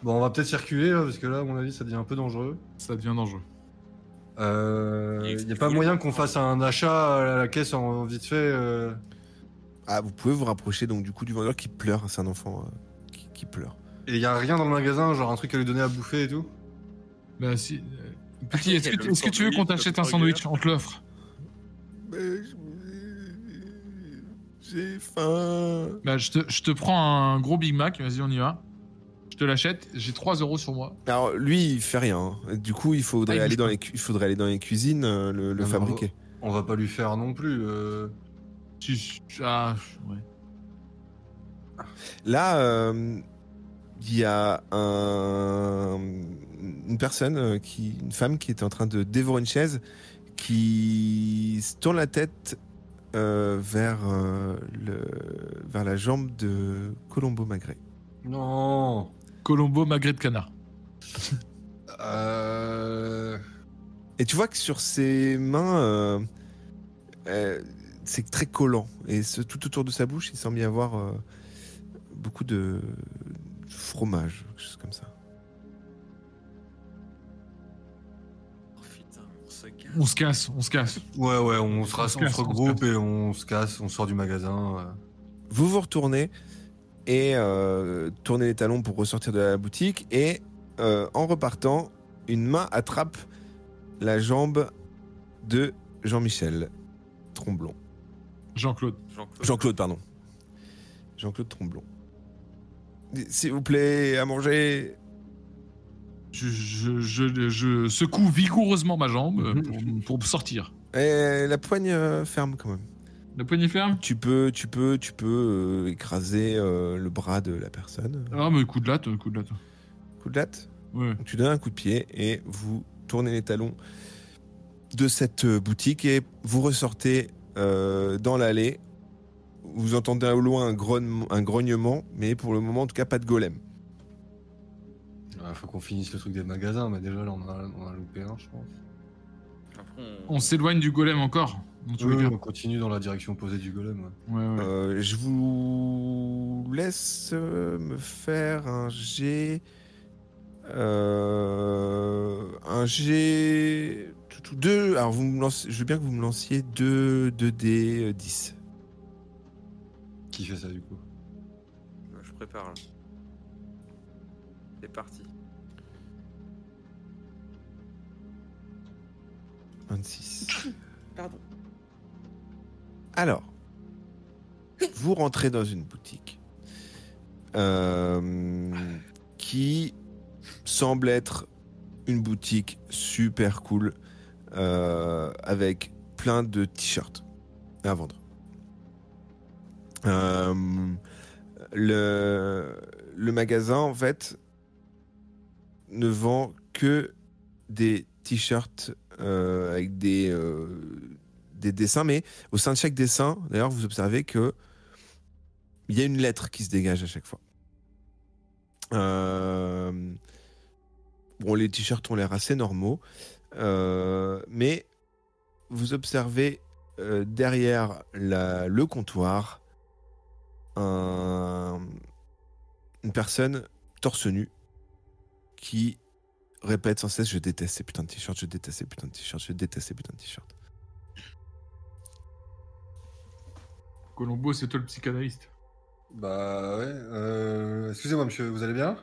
on va peut-être circuler, là, parce que là, à mon avis, ça devient un peu dangereux. Ça devient dangereux. Il n'y a pas moyen qu'on fasse un achat à la caisse en vite fait Ah, vous pouvez vous rapprocher donc du coup du vendeur qui pleure. C'est un enfant qui pleure. Et il n'y a rien dans le magasin, genre un truc à lui donner à bouffer et tout? Bah si. Petit, est-ce que tu veux qu'on t'achète un sandwich? On te l'offre. J'ai faim. Bah je te prends un gros Big Mac, vas-y on y va. Je te l'achète, j'ai 3 € sur moi. Alors lui, il fait rien. Du coup, il faudrait aller dans les cuisines le fabriquer. On va pas lui faire non plus. Ouais. Là, il y a une personne, une femme qui était en train de dévorer une chaise, qui se tourne la tête vers la jambe de Colombo Magret. Non. Colombo Magret de canard. Et tu vois que sur ses mains, c'est très collant. Et tout autour de sa bouche, il semble y avoir beaucoup de fromage, quelque chose comme ça. Oh putain, On se casse. Ouais, on se regroupe on se et on se casse, on sort du magasin. Vous vous retournez et tournez les talons pour ressortir de la boutique. Et en repartant, une main attrape la jambe de Jean-Michel Tromblon. Jean-Claude, pardon. Jean-Claude Tromblon. S'il vous plaît, à manger. Je secoue vigoureusement ma jambe pour sortir. Et la poigne ferme quand même. La poignée ferme? Tu peux écraser le bras de la personne. Ah mais coup de latte. Coup de latte. Ouais. Donc, tu donnes un coup de pied et vous tournez les talons de cette boutique et vous ressortez dans l'allée. Vous entendez au loin un grognement, mais pour le moment, en tout cas, pas de golem. Faut qu'on finisse le truc des magasins, mais déjà là on a loupé un, je pense. Après, On s'éloigne du golem encore. Oui, on continue dans la direction opposée du golem. Ouais. Je vous laisse me faire un jet. Deux. Alors, je veux bien que vous me lanciez 2D 10. Qui fait ça du coup? je prépare là. C'est parti. 26. Pardon. Alors, vous rentrez dans une boutique qui semble être une boutique super cool avec plein de t-shirts à vendre. Le magasin, en fait, ne vend que des t-shirts avec des dessins, mais au sein de chaque dessin, d'ailleurs, vous observez que il y a une lettre qui se dégage à chaque fois. Bon, les t-shirts ont l'air assez normaux, mais vous observez derrière le comptoir une personne torse nu qui répète sans cesse: je déteste ces putains de t-shirts, je déteste ces putains de t-shirts, je déteste ces putains de t-shirts. Colombo, c'est toi le psychanalyste. Bah ouais. Excusez-moi monsieur, vous allez bien?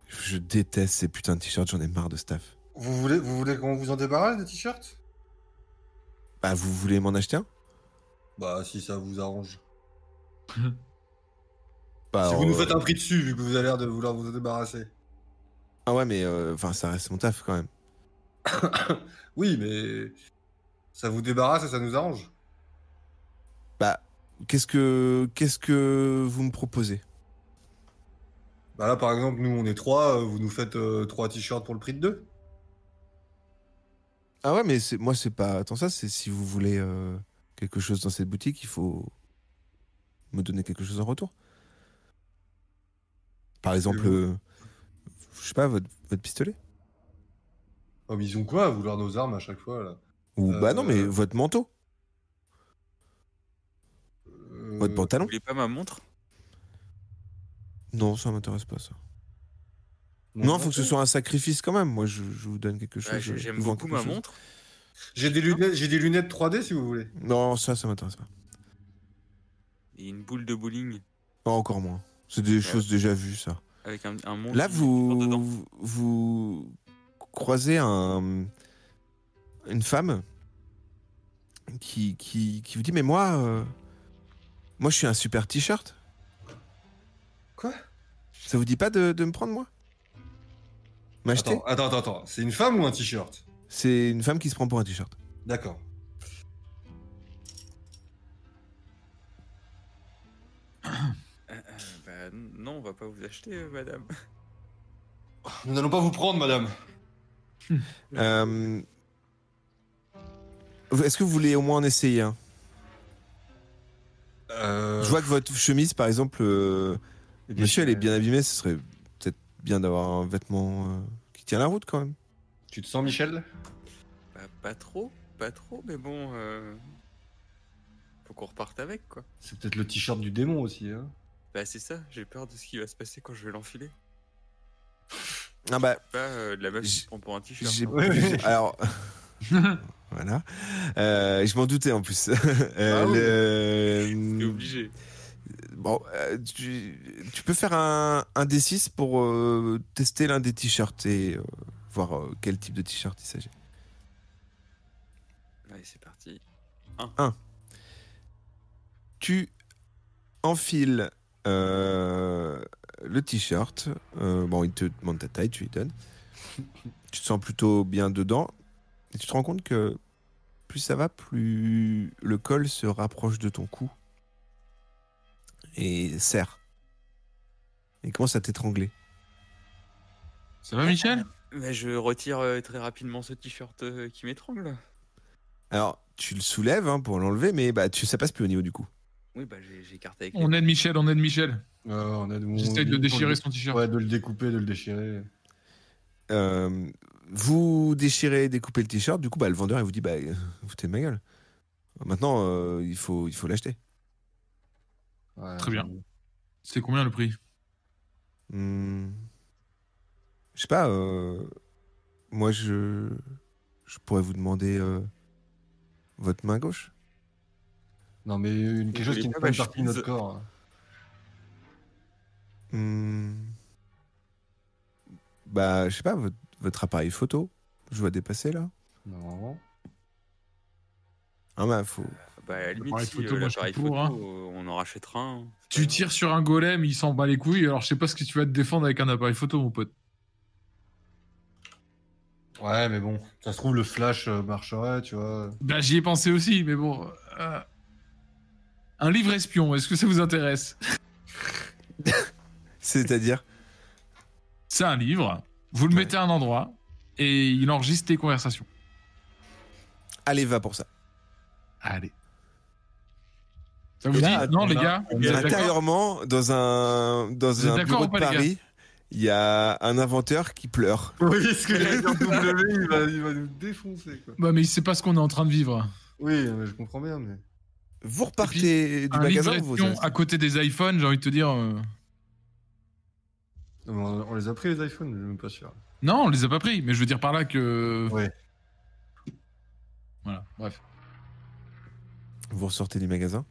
Je déteste ces putains de t-shirts, j'en ai marre de staff. Vous voulez qu'on vous en débarrasse des t-shirts? Bah, vous voulez m'en acheter un? Bah si ça vous arrange. Bah, Si vous nous faites un prix dessus, vu que vous avez l'air de vouloir vous en débarrasser. Ah ouais, mais ça reste mon taf quand même. Oui, mais ça vous débarrasse et ça nous arrange. Bah, qu'est-ce que vous me proposez? Bah là, par exemple, nous, on est 3, vous nous faites 3 t-shirts pour le prix de 2. Ah ouais, mais moi, c'est pas tant ça. C'est si vous voulez quelque chose dans cette boutique, il faut me donner quelque chose en retour. Par exemple, je sais pas, votre pistolet. Oh, mais ils ont quoi à vouloir nos armes à chaque fois, là? Ou, bah non, mais votre manteau, votre Euh, Vous pantalon. voulez pas ma montre? Non, ça m'intéresse pas, ça. mon Non, faut que ce manteau. soit un sacrifice quand même. Moi, je vous donne quelque chose. Bah, je j'aime vous vends beaucoup quelque ma chose. montre. J'ai des lunettes 3D si vous voulez. Non, ça m'intéresse pas. Et une boule de bowling Pas encore moins. C'est des choses déjà vues, ça. avec un monde Là, qui sort dedans. vous croisez une femme qui vous dit, mais moi, je suis un super t-shirt. Quoi? Ça vous dit pas de me prendre, moi? M'acheter? Attends. C'est une femme ou un t-shirt? C'est une femme qui se prend pour un t-shirt. D'accord. Bah, non, on va pas vous acheter, madame. Nous n'allons pas vous prendre, madame. Euh, Est-ce que vous voulez au moins en essayer un? Je vois que votre chemise, par exemple, monsieur, elle est bien abîmée. Ce serait peut-être bien d'avoir un vêtement qui tient la route quand même. Tu te sens, Michel? Bah, pas trop, mais bon, faut qu'on reparte avec, quoi. C'est peut-être le t-shirt du démon aussi, hein. Bah, c'est ça, j'ai peur de ce qui va se passer quand je vais l'enfiler. Ah bah, Pas de la meuf qui J'ai- se prend pour un t-shirt. j'ai... hein. Ouais. Alors, voilà. Je m'en doutais en plus. Ah oui. le- T'es obligé. Bon, tu peux faire un D6 pour tester l'un des t-shirts et voir quel type de t-shirt il s'agit. Allez, c'est parti. Tu enfiles le t-shirt. Bon, il te demande ta taille, tu lui donnes. Tu te sens plutôt bien dedans. Et tu te rends compte que plus ça va, plus le col se rapproche de ton cou et serre. Et commence à t'étrangler. Ça va, Michel? Mais je retire très rapidement ce t-shirt qui m'étrangle. Alors, tu le soulèves pour l'enlever, mais ça passe plus au niveau du cou. Oui, bah j'ai écarté avec les On aide Michel, on aide Michel. J'essaye de déchirer son t-shirt. Ouais, de le découper, de le déchirer. Vous découpez le t-shirt, du coup, le vendeur, il vous dit, vous foutez de ma gueule. Maintenant, il faut l'acheter. Ouais, Très bien. C'est combien le prix? Je sais pas, moi, je pourrais vous demander votre main gauche. Non, mais quelque chose voulez qui ne pas fait pas ma partie de notre chemise corps. Hein. Je sais pas, votre appareil photo, je vois dépasser là. Non. Faut... Bah, à la limite, L'appareil si photo, moi, je suis l'appareil pour, photo, hein. on en rachètera un. Tu tires sur un golem, il s'en bat les couilles, alors je sais pas ce que tu vas te défendre avec un appareil photo, mon pote. Ouais, mais bon, ça se trouve, le flash marcherait, tu vois. Bah, j'y ai pensé aussi, mais bon. Un livre espion, est-ce que ça vous intéresse? C'est-à-dire? C'est un livre, vous le mettez à un endroit, et il enregistre tes conversations. Allez, va pour ça. Allez. Ça vous Là, dit? Non, les gars, vous êtes d'accord? Intérieurement, dans un d'accord bureau ou de pas, les gars Paris, il y a un inventeur qui pleure. Oui, ce que j'allais dire, W, il va nous défoncer, quoi. Bah, mais il sait pas ce qu'on est en train de vivre. Oui, mais je comprends bien, mais... Vous repartez du Un magasin livre ou vous espion restez à côté des iPhones, j'ai envie de te dire. Non, mais on les a pris, les iPhones, je suis même pas sûr. Non, on les a pas pris, mais je veux dire par là que. Ouais. Voilà, bref. Vous ressortez du magasin?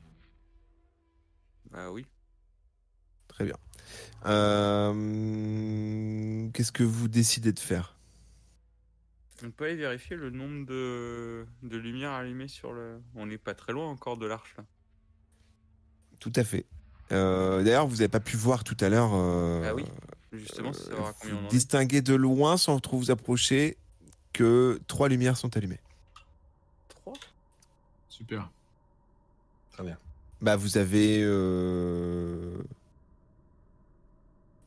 Bah oui. Très bien. Qu'est-ce que vous décidez de faire? On peut aller vérifier le nombre de lumières allumées sur le... On n'est pas très loin encore de l'arche, là. Tout à fait. D'ailleurs, vous n'avez pas pu voir tout à l'heure Ah oui. Justement, c'est savoir à combien on en est. Distinguez de loin, sans trop vous approcher, que 3 lumières sont allumées. 3 ? Super. Très bien. Bah, vous avez...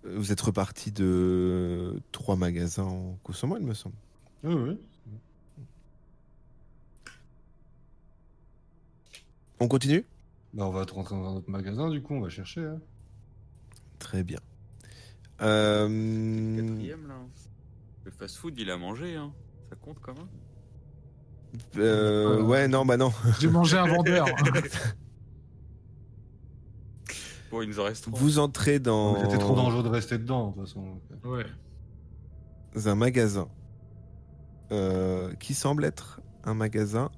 Vous êtes reparti de 3 magasins en consommant, il me semble. Oui, oui. On continue ? Bah, on va rentrer dans un autre magasin, du coup, on va chercher. Hein. Très bien. Quatrième, là. Le fast-food, il a mangé, hein. Ça compte quand même. Ouais, non, bah non. J'ai mangé un vendeur. Bon, il nous en reste 3. Vous entrez Non, mais c'était trop dans dangereux de rester dedans, de toute façon. Ouais. un magasin qui semble être un magasin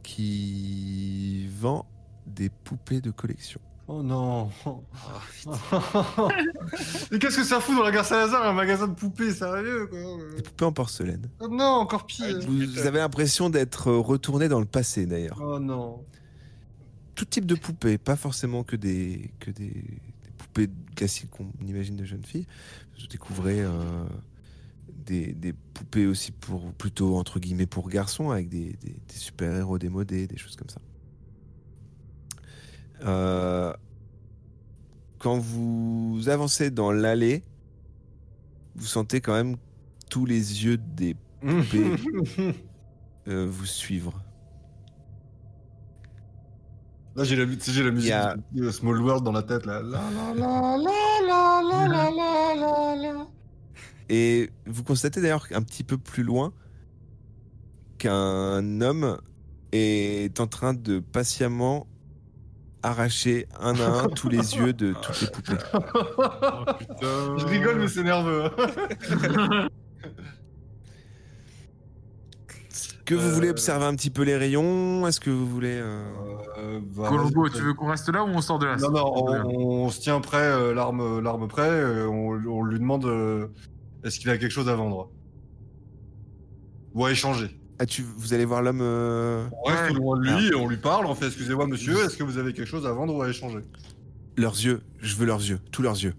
qui vend des poupées de collection. Oh non. Ah, putain. Mais qu'est-ce que ça fout dans la gare Saint-Lazare, un magasin de poupées, sérieux, quoi. Des poupées en porcelaine. Oh non, encore pire. Vous avez l'impression d'être retourné dans le passé, d'ailleurs. Oh non. Tout type de poupées, pas forcément que des poupées classiques qu'on imagine de jeunes filles. Vous découvrez des poupées aussi plutôt entre guillemets pour garçons, avec des super-héros démodés, des choses comme ça. Quand vous avancez dans l'allée, vous sentez quand même tous les yeux des poupées vous suivre. Là, j'ai la musique Il y a- de Small World dans la tête, là. La la la la la la la la la la. Et vous constatez d'ailleurs un petit peu plus loin qu'un homme est en train de patiemment arracher un à un tous les yeux de toutes les poupées. Oh putain. Je rigole, mais c'est nerveux. Que vous voulez observer un petit peu les rayons ? Est-ce que vous voulez... Bah, Colombo, vas-y, tu veux qu'on reste là ou on sort de là? Non, non, on se tient prêt, l'arme prêt, on lui demande est-ce qu'il a quelque chose à vendre ou à échanger. Ah, vous allez voir l'homme... On reste tout loin de lui et on lui parle, on fait excusez-moi monsieur, est-ce que vous avez quelque chose à vendre ou à échanger? Leurs yeux, je veux leurs yeux, tous leurs yeux.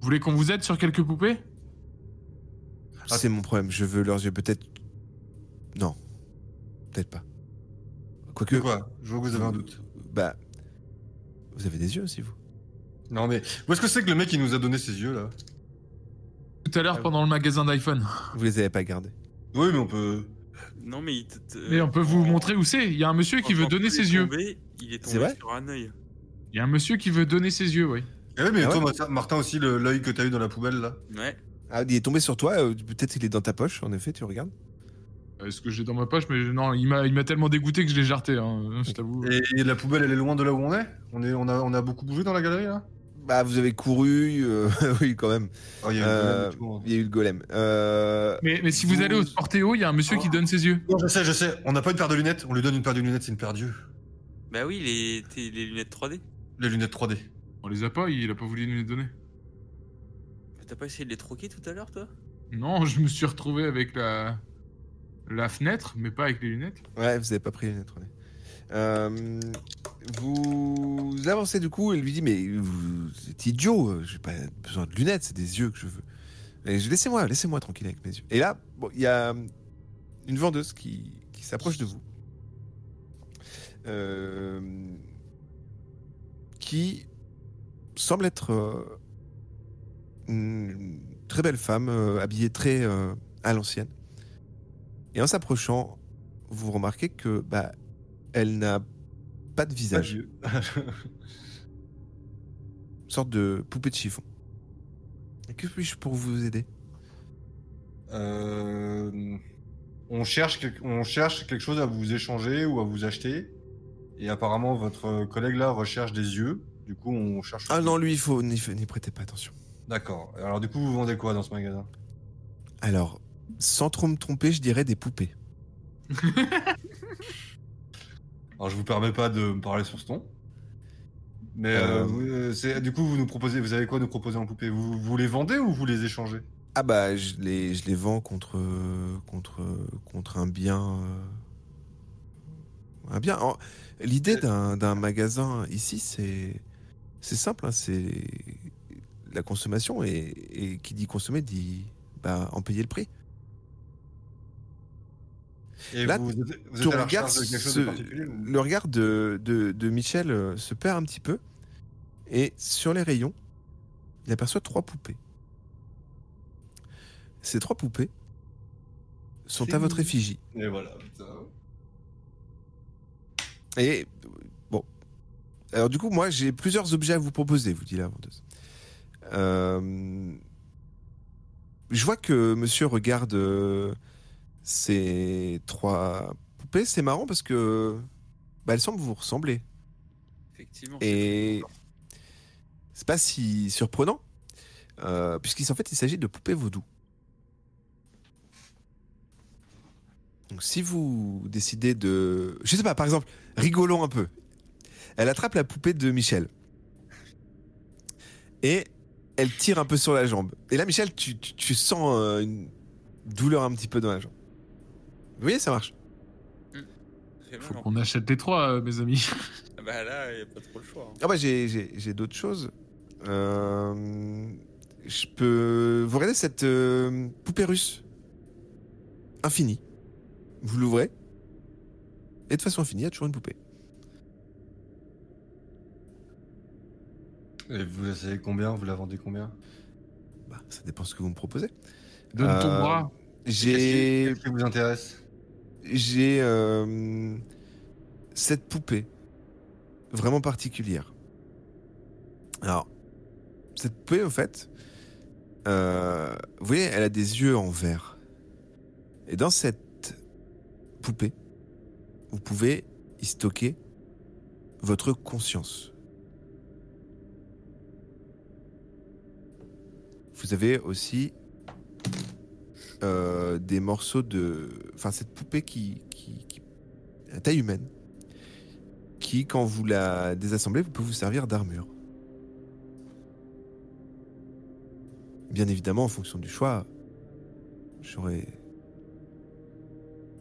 Vous voulez qu'on vous aide sur quelques poupées? C'est mon problème, je veux leurs yeux, peut-être... Non, peut-être pas. Quoique... Quoi? Je vois que vous avez un doute. Bah... Vous avez des yeux aussi, vous. Non mais, où est-ce que c'est que le mec il nous a donné ses yeux là? Tout à l'heure pendant le magasin d'iPhone. Vous les avez pas gardés. Oui mais on peut... Non, mais Mais on peut vous montrer où c'est. Il y a un monsieur qui veut donner ses yeux. Il est C'est tombé vrai sur un œil. Il y a un monsieur qui veut donner ses yeux, oui. Eh oui mais Ah toi ouais Martin aussi, l'œil que t'as eu dans la poubelle là. Ouais. Ah, il est tombé sur toi, peut-être il est dans ta poche, en effet, tu regardes. Ce que j'ai dans ma poche, mais non, il m'a tellement dégoûté que je l'ai jarté, hein, je t'avoue. Et la poubelle elle est loin de là où on est? On a beaucoup bougé dans la galerie là? Bah, vous avez couru, oui, quand même. Oh, il y a eu le golem et tout, hein. Il y a eu le golem. Mais si vous allez au Sportéo, il y a un monsieur qui donne ses yeux. Non, je sais, on n'a pas une paire de lunettes, on lui donne une paire de lunettes, c'est une paire d'yeux. Bah oui, les lunettes 3D. Les lunettes 3D. On les a pas, il a pas voulu nous les donner. T'as pas essayé de les troquer tout à l'heure, toi? Non, je me suis retrouvé avec la fenêtre, mais pas avec les lunettes. Ouais, vous avez pas pris les lunettes. Vous avancez du coup, et lui dit mais vous êtes idiot, j'ai pas besoin de lunettes, c'est des yeux que je veux. Et laissez-moi tranquille avec mes yeux. Et là, bon, il y a une vendeuse qui s'approche de vous, qui semble être une très belle femme, habillée très à l'ancienne. Et en s'approchant, vous remarquez que elle n'a pas de visage. Adieu. Une sorte de poupée de chiffon. Que puis-je pour vous aider? On cherche quelque chose à vous échanger ou à vous acheter. Et apparemment, votre collègue là recherche des yeux. Du coup, on cherche. Ah non, lui, n'y prêtez pas attention. D'accord. Alors, du coup, vous vendez quoi dans ce magasin? Alors, sans trop me tromper, je dirais des poupées. Alors, je vous permets pas de me parler sur ce ton. Mais du coup, vous avez quoi à nous proposer en poupée? Vous les vendez ou vous les échangez? Ah bah, je les vends contre un bien. Un bien. L'idée d'un magasin ici, c'est simple. Hein, c'est la consommation et qui dit consommer dit en payer le prix. Et Là, vous êtes Ton à la regard recherche de quelque chose de particulier ou- le regard de Michel se perd un petit peu et sur les rayons, il aperçoit 3 poupées. Ces 3 poupées sont C'est à votre mignon. effigie. Et voilà, putain. Et bon. Alors du coup, moi, j'ai plusieurs objets à vous proposer, vous dit la vendeuse. Je vois que monsieur regarde ces 3 poupées. C'est marrant parce que elles semblent vous ressembler. Effectivement. Et c'est pas si surprenant, puisqu'en fait, il s'agit de poupées vaudou. Donc si vous décidez de... Je sais pas, par exemple, rigolons un peu. Elle attrape la poupée de Michel. Et elle tire un peu sur la jambe. Et là, Michel, tu sens une douleur un petit peu dans la jambe. Vous voyez, ça marche. Très Faut mal, qu'on achète les 3, mes amis. hein. Bah là, y a pas trop le choix. hein. Ah bah j'ai d'autres choses. Je peux... Vous regardez cette poupée russe infinie. Vous l'ouvrez. Et de façon infinie, il y a toujours une poupée. Et vous la savez combien? Vous la vendez combien? Ça dépend ce que vous me proposez. Donne ton Euh, bras. J'ai Qu'est-ce qui vous intéresse? cette poupée vraiment particulière. Alors, cette poupée, en fait, vous voyez, elle a des yeux en verre. Et dans cette poupée, vous pouvez y stocker votre conscience. Vous avez aussi des morceaux de... Enfin, cette poupée qui à taille humaine, qui, quand vous la désassemblez, peut vous servir d'armure. Bien évidemment, en fonction du choix, je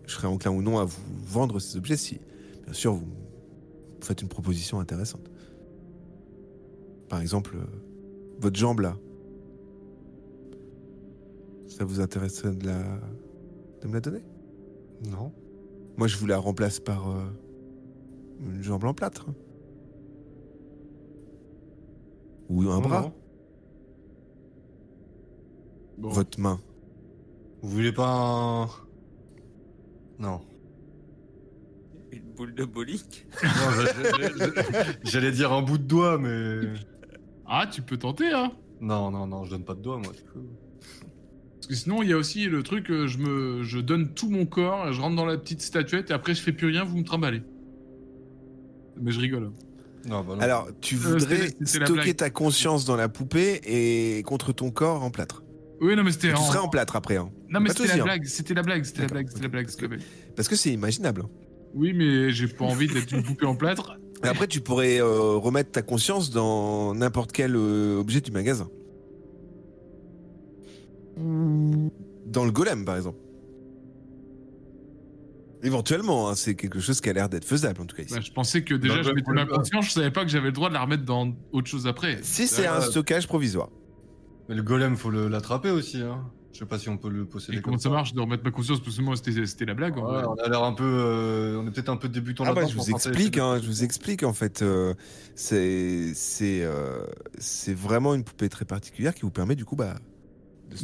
serais enclin ou non à vous vendre ces objets si, bien sûr, vous faites une proposition intéressante. Par exemple, votre jambe là. Ça vous intéresserait de me la donner? Non. Moi, je vous la remplace par une jambe en plâtre. Ou un Non, bras. non. Bon. Votre main. Vous voulez pas un... Non. Une boule de bowling. Non, j'allais dire un bout de doigt, mais... Ah, tu peux tenter, hein. Non, je donne pas de doigt, moi. Parce que sinon, il y a aussi le truc, je donne tout mon corps, je rentre dans la petite statuette et après je fais plus rien, vous me trimballez. Mais je rigole. Non, bah non. Alors, tu voudrais c'était la stocker blague. ta conscience dans la poupée et contre ton corps en plâtre. Oui, non, mais c'était Et tu serais en plâtre après. Hein. Non, mais Pas c'était de la souci, hein. blague, c'était la blague, c'était la D'accord, blague, c'était la blague, c'était la blague. Parce que c'est imaginable. hein. Oui, mais j'ai pas envie d'être une poupée en plâtre. Et après, tu pourrais remettre ta conscience dans n'importe quel objet du magasin. Dans le golem, par exemple. Éventuellement, hein, c'est quelque chose qui a l'air d'être faisable, en tout cas ici. Bah, je pensais que déjà Bah, je bah, mettais ma bah. conscience, je savais pas que j'avais le droit de la remettre dans autre chose après. Si c'est un stockage provisoire. Mais le golem, faut l'attraper aussi, hein. Je sais pas si on peut le posséder Et comme comment ça marche de remettre ma conscience? Parce que moi c'était la blague. en Ouais, vrai. on a l'air un peu... on est peut-être un peu débutant Ah bah, là-dedans. je pour vous tenter explique, de- hein, je vous explique en fait. C'est vraiment une poupée très particulière qui vous permet du coup de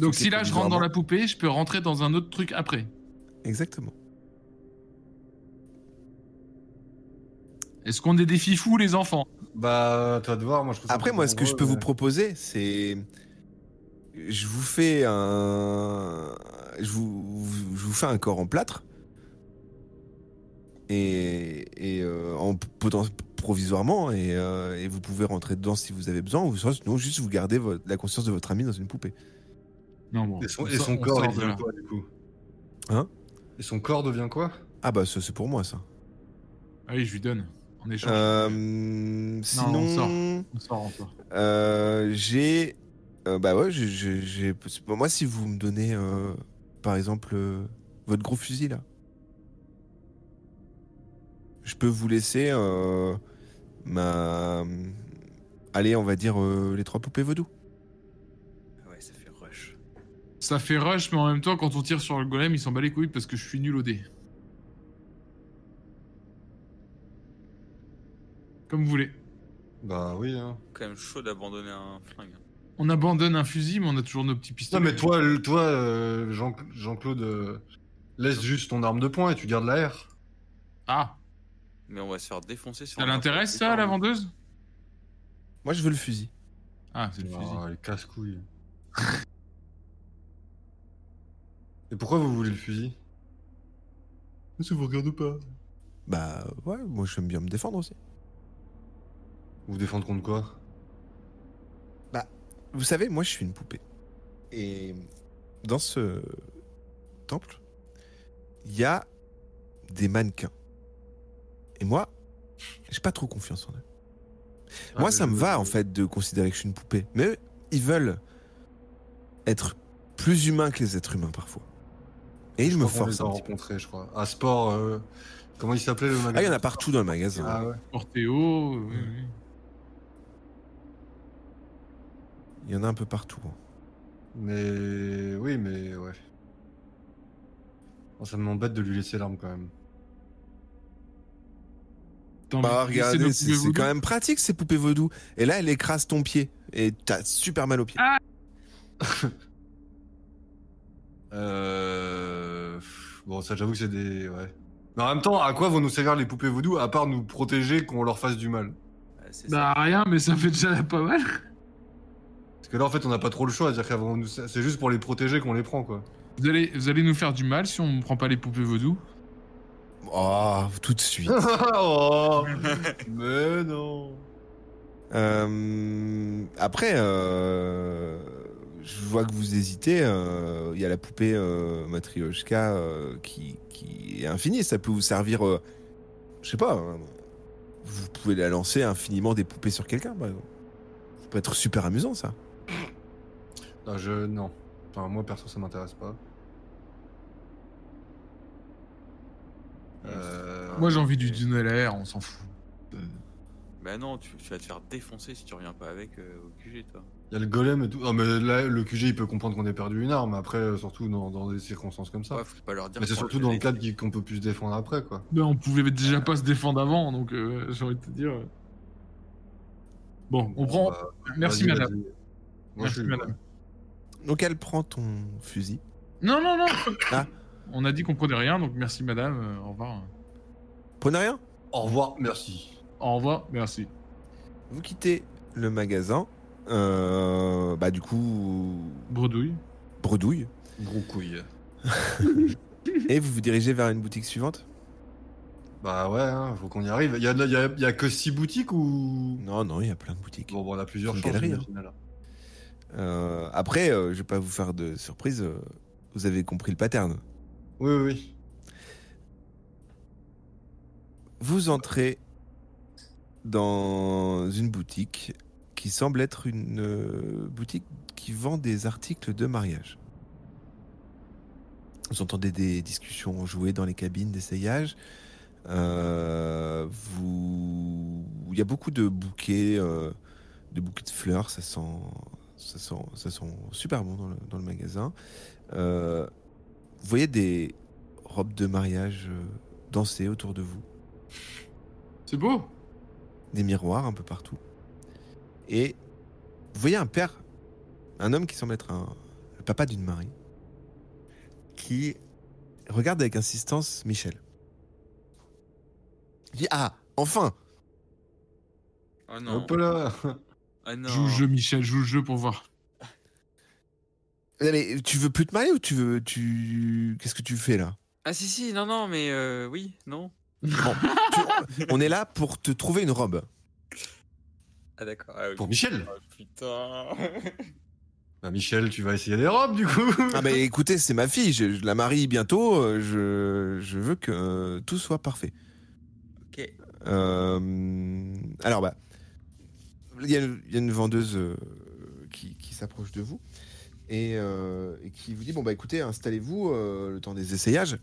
Donc stocker si là je rentre dans provisoirement. la poupée, je peux rentrer dans un autre truc après. Exactement. Est-ce qu'on est des fifous les enfants? Bah, toi de voir, moi je trouve ça Après, plutôt moi, ce que je dangereux, peux vous mais- proposer, c'est. Je vous fais un. Je vous fais un corps en plâtre. Et provisoirement. Et vous pouvez rentrer dedans si vous avez besoin. Ou sinon, juste vous gardez la conscience de votre ami dans une poupée. Non bon. Et son, on et sort- son on corps, sort il de devient là. quoi du coup? Hein? Et son corps devient quoi? Ah bah, ça, c'est pour moi, ça. Ah oui, je lui donne. En échange. Sinon. On sort. J'ai. Bah ouais, j'ai. Moi, si vous me donnez, par exemple, votre gros fusil là, je peux vous laisser Allez, on va dire les 3 poupées vaudou. ouais, ça fait rush. Ça fait rush, mais en même temps, quand on tire sur le golem, il s'en bat les couilles parce que je suis nul au dé. Comme vous voulez. Bah oui, hein. Quand même chaud d'abandonner un flingue. On abandonne un fusil, mais on a toujours nos petits Non, pistolets. mais toi, Jean-Claude, laisse juste ton arme de poing et tu gardes la R. Ah, Mais on va se faire défoncer sur. ça l'intéresse ça, la vendeuse? Moi, je veux le fusil. Ah, c'est le fusil. Ah, les casse-couilles. Et pourquoi vous voulez le fusil? Ça vous regarde pas. Bah ouais, moi j'aime bien me défendre aussi. Vous défendre contre quoi? Vous savez, moi je suis une poupée. Et dans ce temple, il y a des mannequins. Et moi, j'ai pas trop confiance en eux. Moi, ça me va en fait de considérer que je suis une poupée. Mais eux, ils veulent être plus humains que les êtres humains parfois. Et ils me forcent un petit peu. rencontré, je crois. À Sport, comment il s'appelait le magasin? Ah, il y en a partout dans le magasin. Ah ouais. Portéo, oui. Il y en a un peu partout. Mais oui, mais ouais. Oh, ça m'embête de lui laisser l'arme quand même. T'as envie Bah de laisser regardez, nos c'est poupées vaudou quand même pratique ces poupées vaudou. Et là, elle écrase ton pied. Et t'as super mal au pied. Ah. Bon, ça j'avoue que c'est des... Ouais. Mais en même temps, à quoi vont nous servir les poupées vaudou à part nous protéger qu'on leur fasse du mal? Ouais, c'est Bah rien, mais ça fait déjà pas mal. Parce que là, en fait, on n'a pas trop le choix. C'est-à-dire qu'elles vont nous... c'est juste pour les protéger qu'on les prend, quoi. Vous allez nous faire du mal si on ne prend pas les poupées vaudou? Oh, tout de suite. Oh, mais non. Après, je vois que vous hésitez. Il y a la poupée Matryoshka qui est infinie. Ça peut vous servir, je sais pas. Vous pouvez la lancer infiniment des poupées sur quelqu'un, par exemple. Ça peut être super amusant, ça. Non, non. Enfin, moi, perso, ça m'intéresse pas. Moi j'ai envie du tunnel à air, on s'en fout. Bah non, tu vas te faire défoncer si tu reviens pas avec au QG, toi. Il y a le golem et tout. Non, mais là, le QG, il peut comprendre qu'on ait perdu une arme. Après, surtout dans des circonstances comme ça. Ouais, faut pas leur dire. Mais c'est qu'on surtout le dans le fait. cadre qu'on peut plus se défendre après, quoi. Ben, on pouvait déjà pas se défendre avant, donc j'ai envie de te dire. Bon, on prend. Bah, Merci vas-y, madame. vas-y. Moi, Merci je suis... madame. Donc, elle prend ton fusil. Non, non, non. Ah. On a dit qu'on prenait rien, donc merci madame. Au revoir. Prenez rien. Au revoir, merci. Au revoir, merci. Vous quittez le magasin. Bah, du coup, Bredouille. bredouille. Gros couille. Et vous vous dirigez vers une boutique suivante? Bah ouais, hein, faut qu'on y arrive. Il y a que 6 boutiques ou... Non, non, il y a plein de boutiques. Bon, on a plusieurs Une chances. galerie, hein. j'imagine, là. Après, je vais pas vous faire de surprise. Vous avez compris le pattern. Oui, oui, oui. Vous entrez dans une boutique qui semble être une boutique qui vend des articles de mariage. Vous entendez des discussions jouées dans les cabines d'essayage. Il y a beaucoup de bouquets de fleurs. Ça sent super bon dans le magasin. Vous voyez des robes de mariage danser autour de vous. C'est beau. Des miroirs un peu partout. Et vous voyez un père, un homme qui semble être le papa d'une mariée, qui regarde avec insistance Michel. Il dit: ah, enfin! Oh non. Hop là. Ah non. Joue le jeu, Michel, joue le jeu pour voir. Mais tu veux plus te marier ou qu'est-ce que tu fais là? Ah si, non, non, mais oui, non. Bon, on est là pour te trouver une robe. Ah d'accord. Ah, oui. Pour Michel. Oh, putain. Bah Michel, tu vas essayer des robes, du coup. Ah bah écoutez, c'est ma fille, je la marie bientôt, je veux que tout soit parfait. Ok. Alors bah, il y a une vendeuse qui s'approche de vous et qui vous dit: bon bah écoutez, installez-vous le temps des essayages.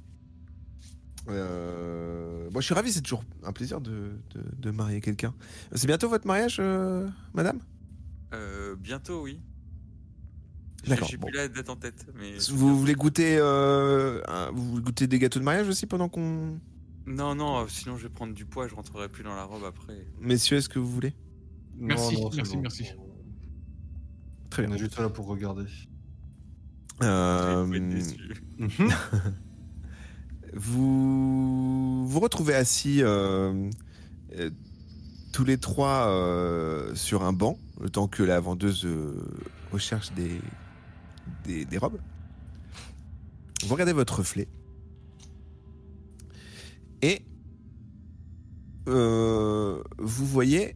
Moi je suis ravi, c'est toujours un plaisir de marier quelqu'un. C'est bientôt votre mariage, madame? Bientôt, oui. D'accord, J'ai bon. plus la date en tête. Mais Vous voulez goûter, vous voulez goûter des gâteaux de mariage aussi pendant qu'on... Non, sinon je vais prendre du poids, je rentrerai plus dans la robe après. Messieurs, est-ce que vous voulez? Merci, Non, c'est merci, bon. merci. Très On bien. est juste là pour regarder. Vous allez être déçus. Vous vous retrouvez assis tous les trois sur un banc, le temps que la vendeuse recherche des robes. Vous regardez votre reflet. Et vous voyez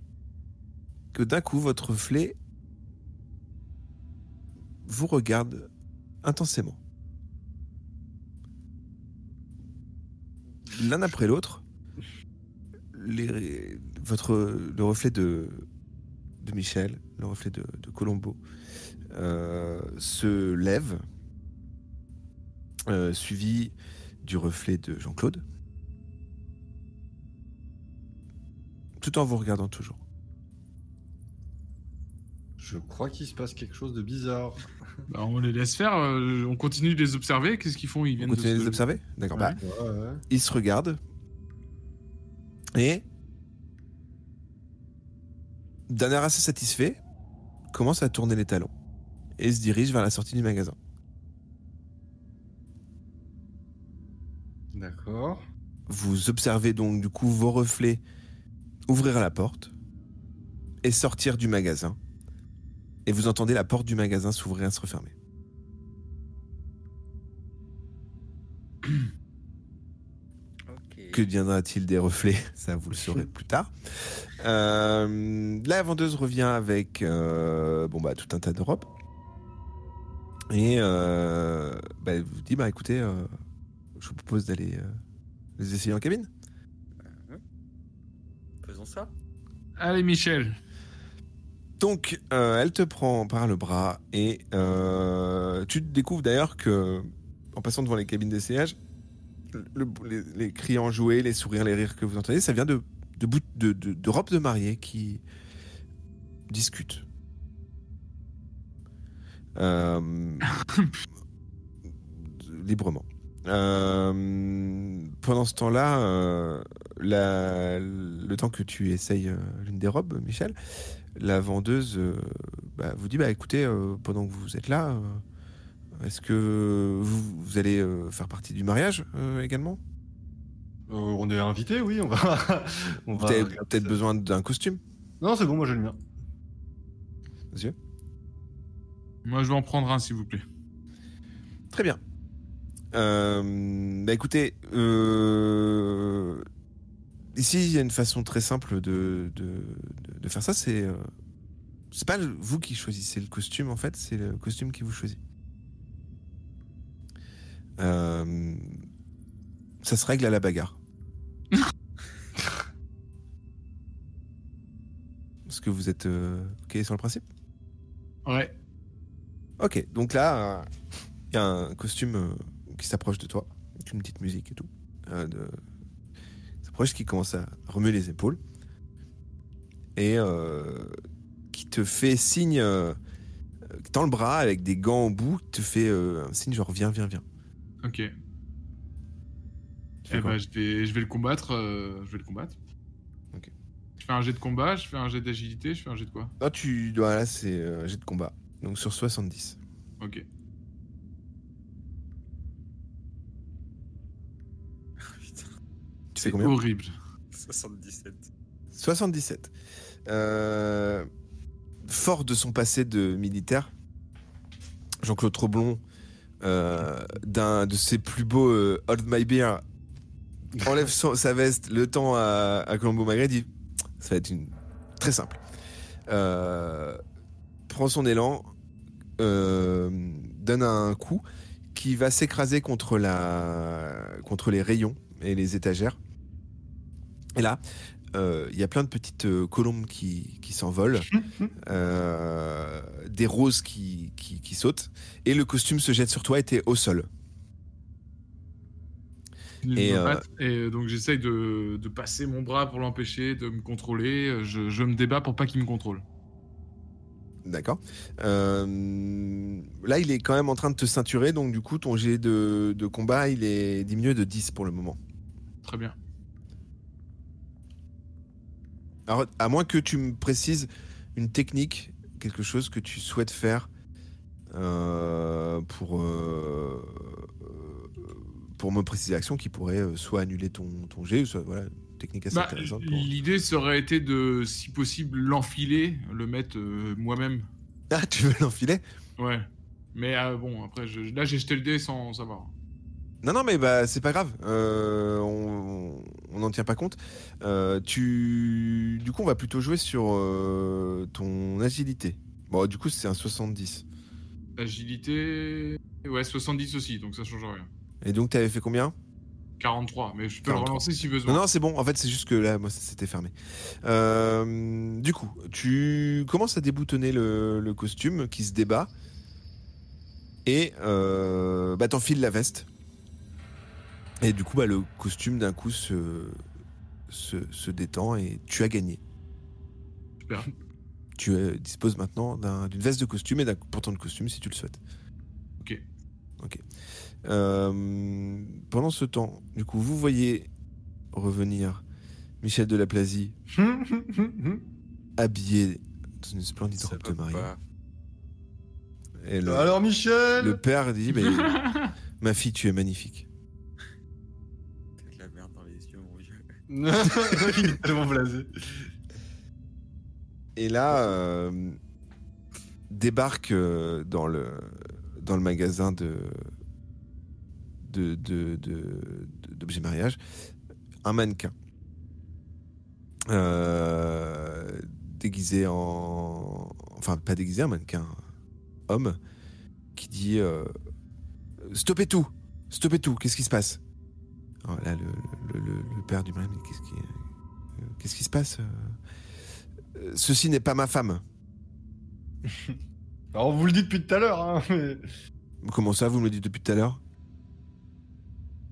que d'un coup, votre reflet vous regarde intensément. L'un après l'autre, le reflet de Michel, le reflet de Colombo, se lève, suivi du reflet de Jean-Claude, tout en vous regardant toujours. Je crois qu'il se passe quelque chose de bizarre. Bah, on les laisse faire, on continue de les observer. Qu'est-ce qu'ils font? Ils Vous viennent continuez de se- les observer? D'accord. Ouais. Bah, Ouais. ils se regardent et, d'un air assez satisfait, commence à tourner les talons et se dirige vers la sortie du magasin. D'accord. Vous observez donc du coup vos reflets ouvrir la porte et sortir du magasin. Et vous entendez la porte du magasin s'ouvrir et se refermer. Ok. Que deviendra-t-il des reflets? Ça, vous le saurez plus tard. La vendeuse revient avec tout un tas de robes. Et elle vous dit, écoutez, je vous propose d'aller les essayer en cabine. Faisons ça. Allez, Michel. Donc, elle te prend par le bras et tu découvres d'ailleurs que, en passant devant les cabines d'essayage, les cris enjoués, les sourires, les rires que vous entendez, ça vient de robes de mariée qui discutent. Librement. Pendant ce temps-là, le temps que tu essayes l'une des robes, Michel, la vendeuse vous dit écoutez, pendant que vous êtes là, est-ce que vous allez faire partie du mariage également? On est invité, oui, on va. Vous avez peut-être besoin d'un costume, Non, c'est bon, moi j'ai le mien. monsieur? Moi, je vais en prendre un, s'il vous plaît. Très bien. Écoutez, ici il y a une façon très simple de faire ça. C'est pas vous qui choisissez le costume, en fait, c'est le costume qui vous choisit. Ça se règle à la bagarre. Est-ce que vous êtes OK sur le principe? Ouais. Ok, donc là, il y a un costume qui s'approche de toi, avec une petite musique et tout. S'approche, qui commence à remuer les épaules. Et qui te fait signe, qui tend le bras avec des gants au bout, qui te fait un signe genre viens. Ok. Tu fais Eh quoi? ben, je vais le combattre. Je vais le combattre. Ok. Je fais un jet de combat, je fais un jet d'agilité, je fais un jet de quoi? Non, là, c'est un jet de combat. Donc sur 70. Ok. Putain, Tu fais C'est combien? horrible. 77. 77. Fort de son passé de militaire, Jean-Claude Troblon, d'un de ses plus beaux Hold My Beer, enlève sa veste, le temps à Colombo Magret, dit ça va être très simple. Prend son élan, donne un coup qui va s'écraser contre les rayons et les étagères. Et là, il y a plein de petites colombes qui s'envolent, des roses qui sautent, et le costume se jette sur toi et t'es au sol. Et, Et donc j'essaye de passer mon bras pour l'empêcher de me contrôler. Je me débat pour pas qu'il me contrôle. D'accord. là, il est quand même en train de te ceinturer, donc du coup, ton jet de combat, il est diminué de 10 pour le moment. Très bien. Alors, à moins que tu me précises une technique, quelque chose que tu souhaites faire pour me préciser l'action qui pourrait soit annuler ton jet, soit voilà, une technique assez intéressante. L'idée serait été de, si possible, l'enfiler, le mettre moi-même. Ah, tu veux l'enfiler? Ouais. Mais bon, après, là, j'ai jeté le dé sans savoir. Non, mais bah, c'est pas grave. On n'en tient pas compte. Du coup, on va plutôt jouer sur ton agilité. Bon, du coup, c'est un 70. Agilité... Ouais, 70 aussi, donc ça change rien. Et donc, t'avais fait combien? 43, mais je peux 43. le relancer si besoin. Non, c'est bon. En fait, c'est juste que là, moi, c'était fermé. Du coup, tu commences à déboutonner le costume qui se débat. Et t'enfiles la veste. Et du coup, le costume d'un coup se détend et tu as gagné. Super. Tu disposes maintenant d'une veste de costume et d'un pantalon de costume si tu le souhaites. Ok. Pendant ce temps, du coup, vous voyez revenir Michel Delaplasie habillé dans une splendide robe de mariée. Et Alors Michel, le père dit mais ma fille, tu es magnifique. T'as de la merde dans les yeux, mon vieux. il est tellement blasé. Et là, débarque dans le magasin d'objets mariage un mannequin déguisé en... Enfin, pas déguisé, un mannequin homme qui dit stoppez tout, qu'est-ce qui se passe? Alors là, le père du mariage, mais qu'est-ce qui se passe? Ceci n'est pas ma femme. Alors on vous le dit depuis tout à l'heure, hein, mais... Comment ça, vous me le dites depuis tout à l'heure?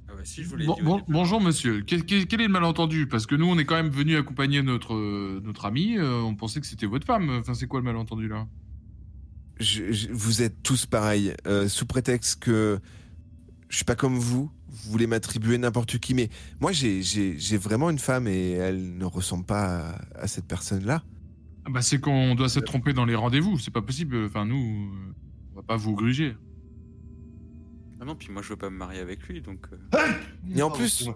Ah bah si, je vous l'ai dit. Bonjour monsieur, quel est le malentendu? Parce que nous on est quand même venus accompagner notre ami, on pensait que c'était votre femme, enfin c'est quoi le malentendu là? Vous êtes tous pareils, sous prétexte que je suis pas comme vous voulez m'attribuer n'importe qui, mais moi j'ai vraiment une femme et elle ne ressemble pas à cette personne-là. Ah bah c'est qu'on doit s'être trompé dans les rendez-vous, c'est pas possible, enfin nous, on va pas vous gruger. Ah non, puis moi je veux pas me marier avec lui, donc... Et en plus,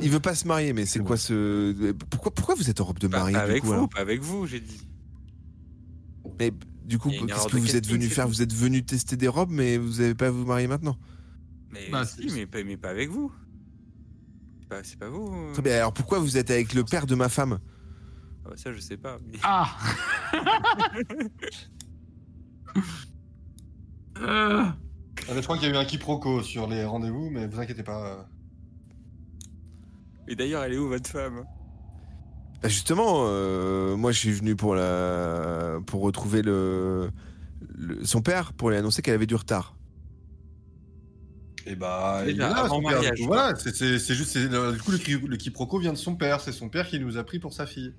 il veut pas se marier, mais c'est quoi ce... Pourquoi vous êtes en robe de mariée Pas du avec coup, vous, alors pas avec vous, j'ai dit. Mais du coup, Il y a une qu'est-ce erreur que de vous êtes casting, venu c'est faire? tout. Vous êtes venu tester des robes, mais vous avez pas à vous marier maintenant. Mais Bah, si, mais pas avec vous. C'est pas vous. Très bien, alors pourquoi vous êtes avec le père de ma femme? Ah bah ça, je sais pas. Mais... Ah Je crois qu'il y a eu un quiproquo sur les rendez-vous, mais vous inquiétez pas. Et d'ailleurs, elle est où votre femme? Bah justement, moi je suis venu pour retrouver son père pour lui annoncer qu'elle avait du retard. Et bah, il est Déjà, là, avant son père. mariage, Du coup, voilà, c'est juste, du coup, le quiproquo vient de son père. C'est son père qui nous a pris pour sa fille.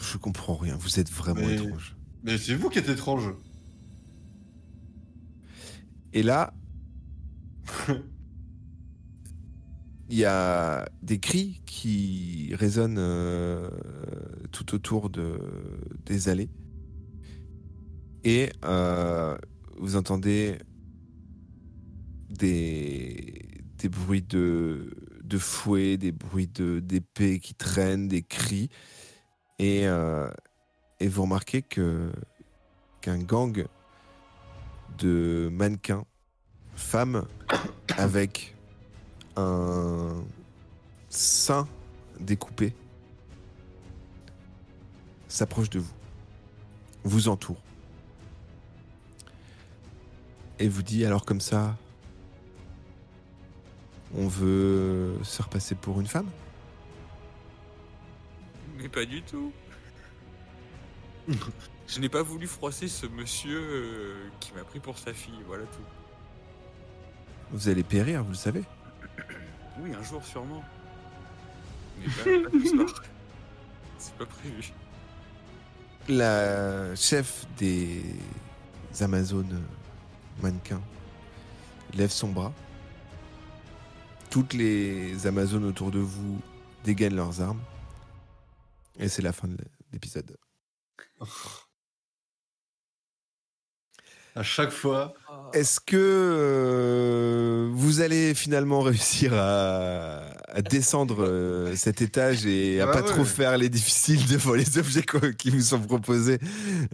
Je comprends rien, vous êtes vraiment Mais- étrange. Mais c'est vous qui êtes étrange. Et là, il y a des cris qui résonnent tout autour des allées. Et vous entendez des bruits de fouet, des bruits d'épée qui traînent, des cris. Et vous remarquez qu'un gang de mannequins femmes avec un sein découpé s'approche de vous, vous entoure et vous dit alors comme ça, on veut se repasser pour une femme? Mais pas du tout. Je n'ai pas voulu froisser ce monsieur qui m'a pris pour sa fille, voilà tout. Vous allez périr, vous le savez. Oui, un jour sûrement. Mais pas ce soir. C'est pas prévu. La chef des Amazones mannequins lève son bras. Toutes les Amazones autour de vous dégainent leurs armes. Et c'est la fin de l'épisode. À chaque fois. Est-ce que vous allez finalement réussir à descendre cet étage et à pas trop faire les difficiles devant les objets qui vous sont proposés?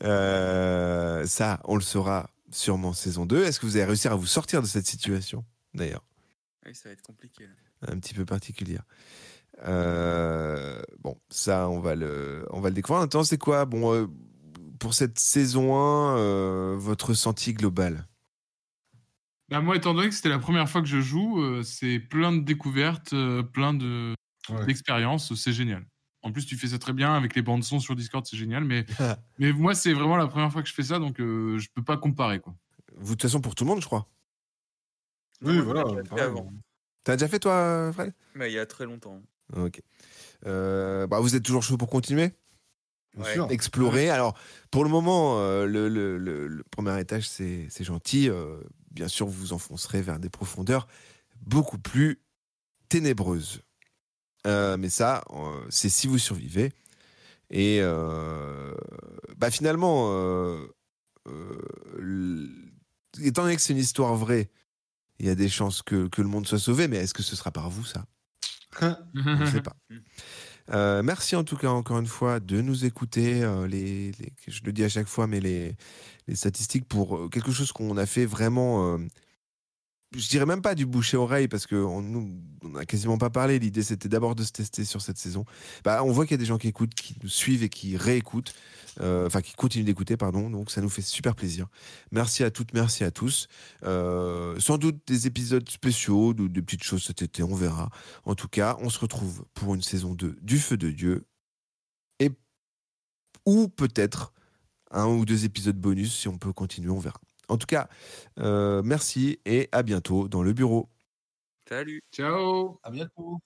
Ça, on le saura sûrement saison 2. Est-ce que vous allez réussir à vous sortir de cette situation, d'ailleurs? Oui, ça va être compliqué. Un petit peu particulière. Bon, ça, on va le découvrir. En attendant, c'est quoi, pour cette saison 1, votre ressenti global? Bah, moi, étant donné que c'était la première fois que je joue, c'est plein de découvertes, plein d'expériences, c'est génial. En plus, tu fais ça très bien avec les bandes son sur Discord, c'est génial. Mais moi, c'est vraiment la première fois que je fais ça, donc je peux pas comparer, quoi. Vous, de toute façon, pour tout le monde, je crois. Oui, Non, voilà. je l'ai déjà fait avant. T'as déjà fait, toi, Fred? Mais il y a très longtemps. Ok. Vous êtes toujours chaud pour continuer? Bien Ouais. sûr. Explorer. Alors, pour le moment, le premier étage, c'est gentil. Bien sûr, vous vous enfoncerez vers des profondeurs beaucoup plus ténébreuses. Mais ça, c'est si vous survivez. Et finalement, étant donné que c'est une histoire vraie, il y a des chances que le monde soit sauvé, mais est-ce que ce sera par vous, ça? On ne sait pas. Merci en tout cas encore une fois de nous écouter. Je le dis à chaque fois, mais les statistiques pour quelque chose qu'on a fait vraiment, je dirais même pas du bouche-oreille parce qu'on n'a quasiment pas parlé. L'idée c'était d'abord de se tester sur cette saison. On voit qu'il y a des gens qui écoutent, qui nous suivent et qui réécoutent, qui continuent d'écouter, pardon. Donc ça nous fait super plaisir. Merci à toutes, merci à tous. Sans doute des épisodes spéciaux, des petites choses cet été, on verra. En tout cas, on se retrouve pour une saison 2 du Feu de Dieu. Ou peut-être 1 ou 2 épisodes bonus si on peut continuer, on verra. En tout cas, merci et à bientôt dans le bureau. Salut. Ciao. À bientôt.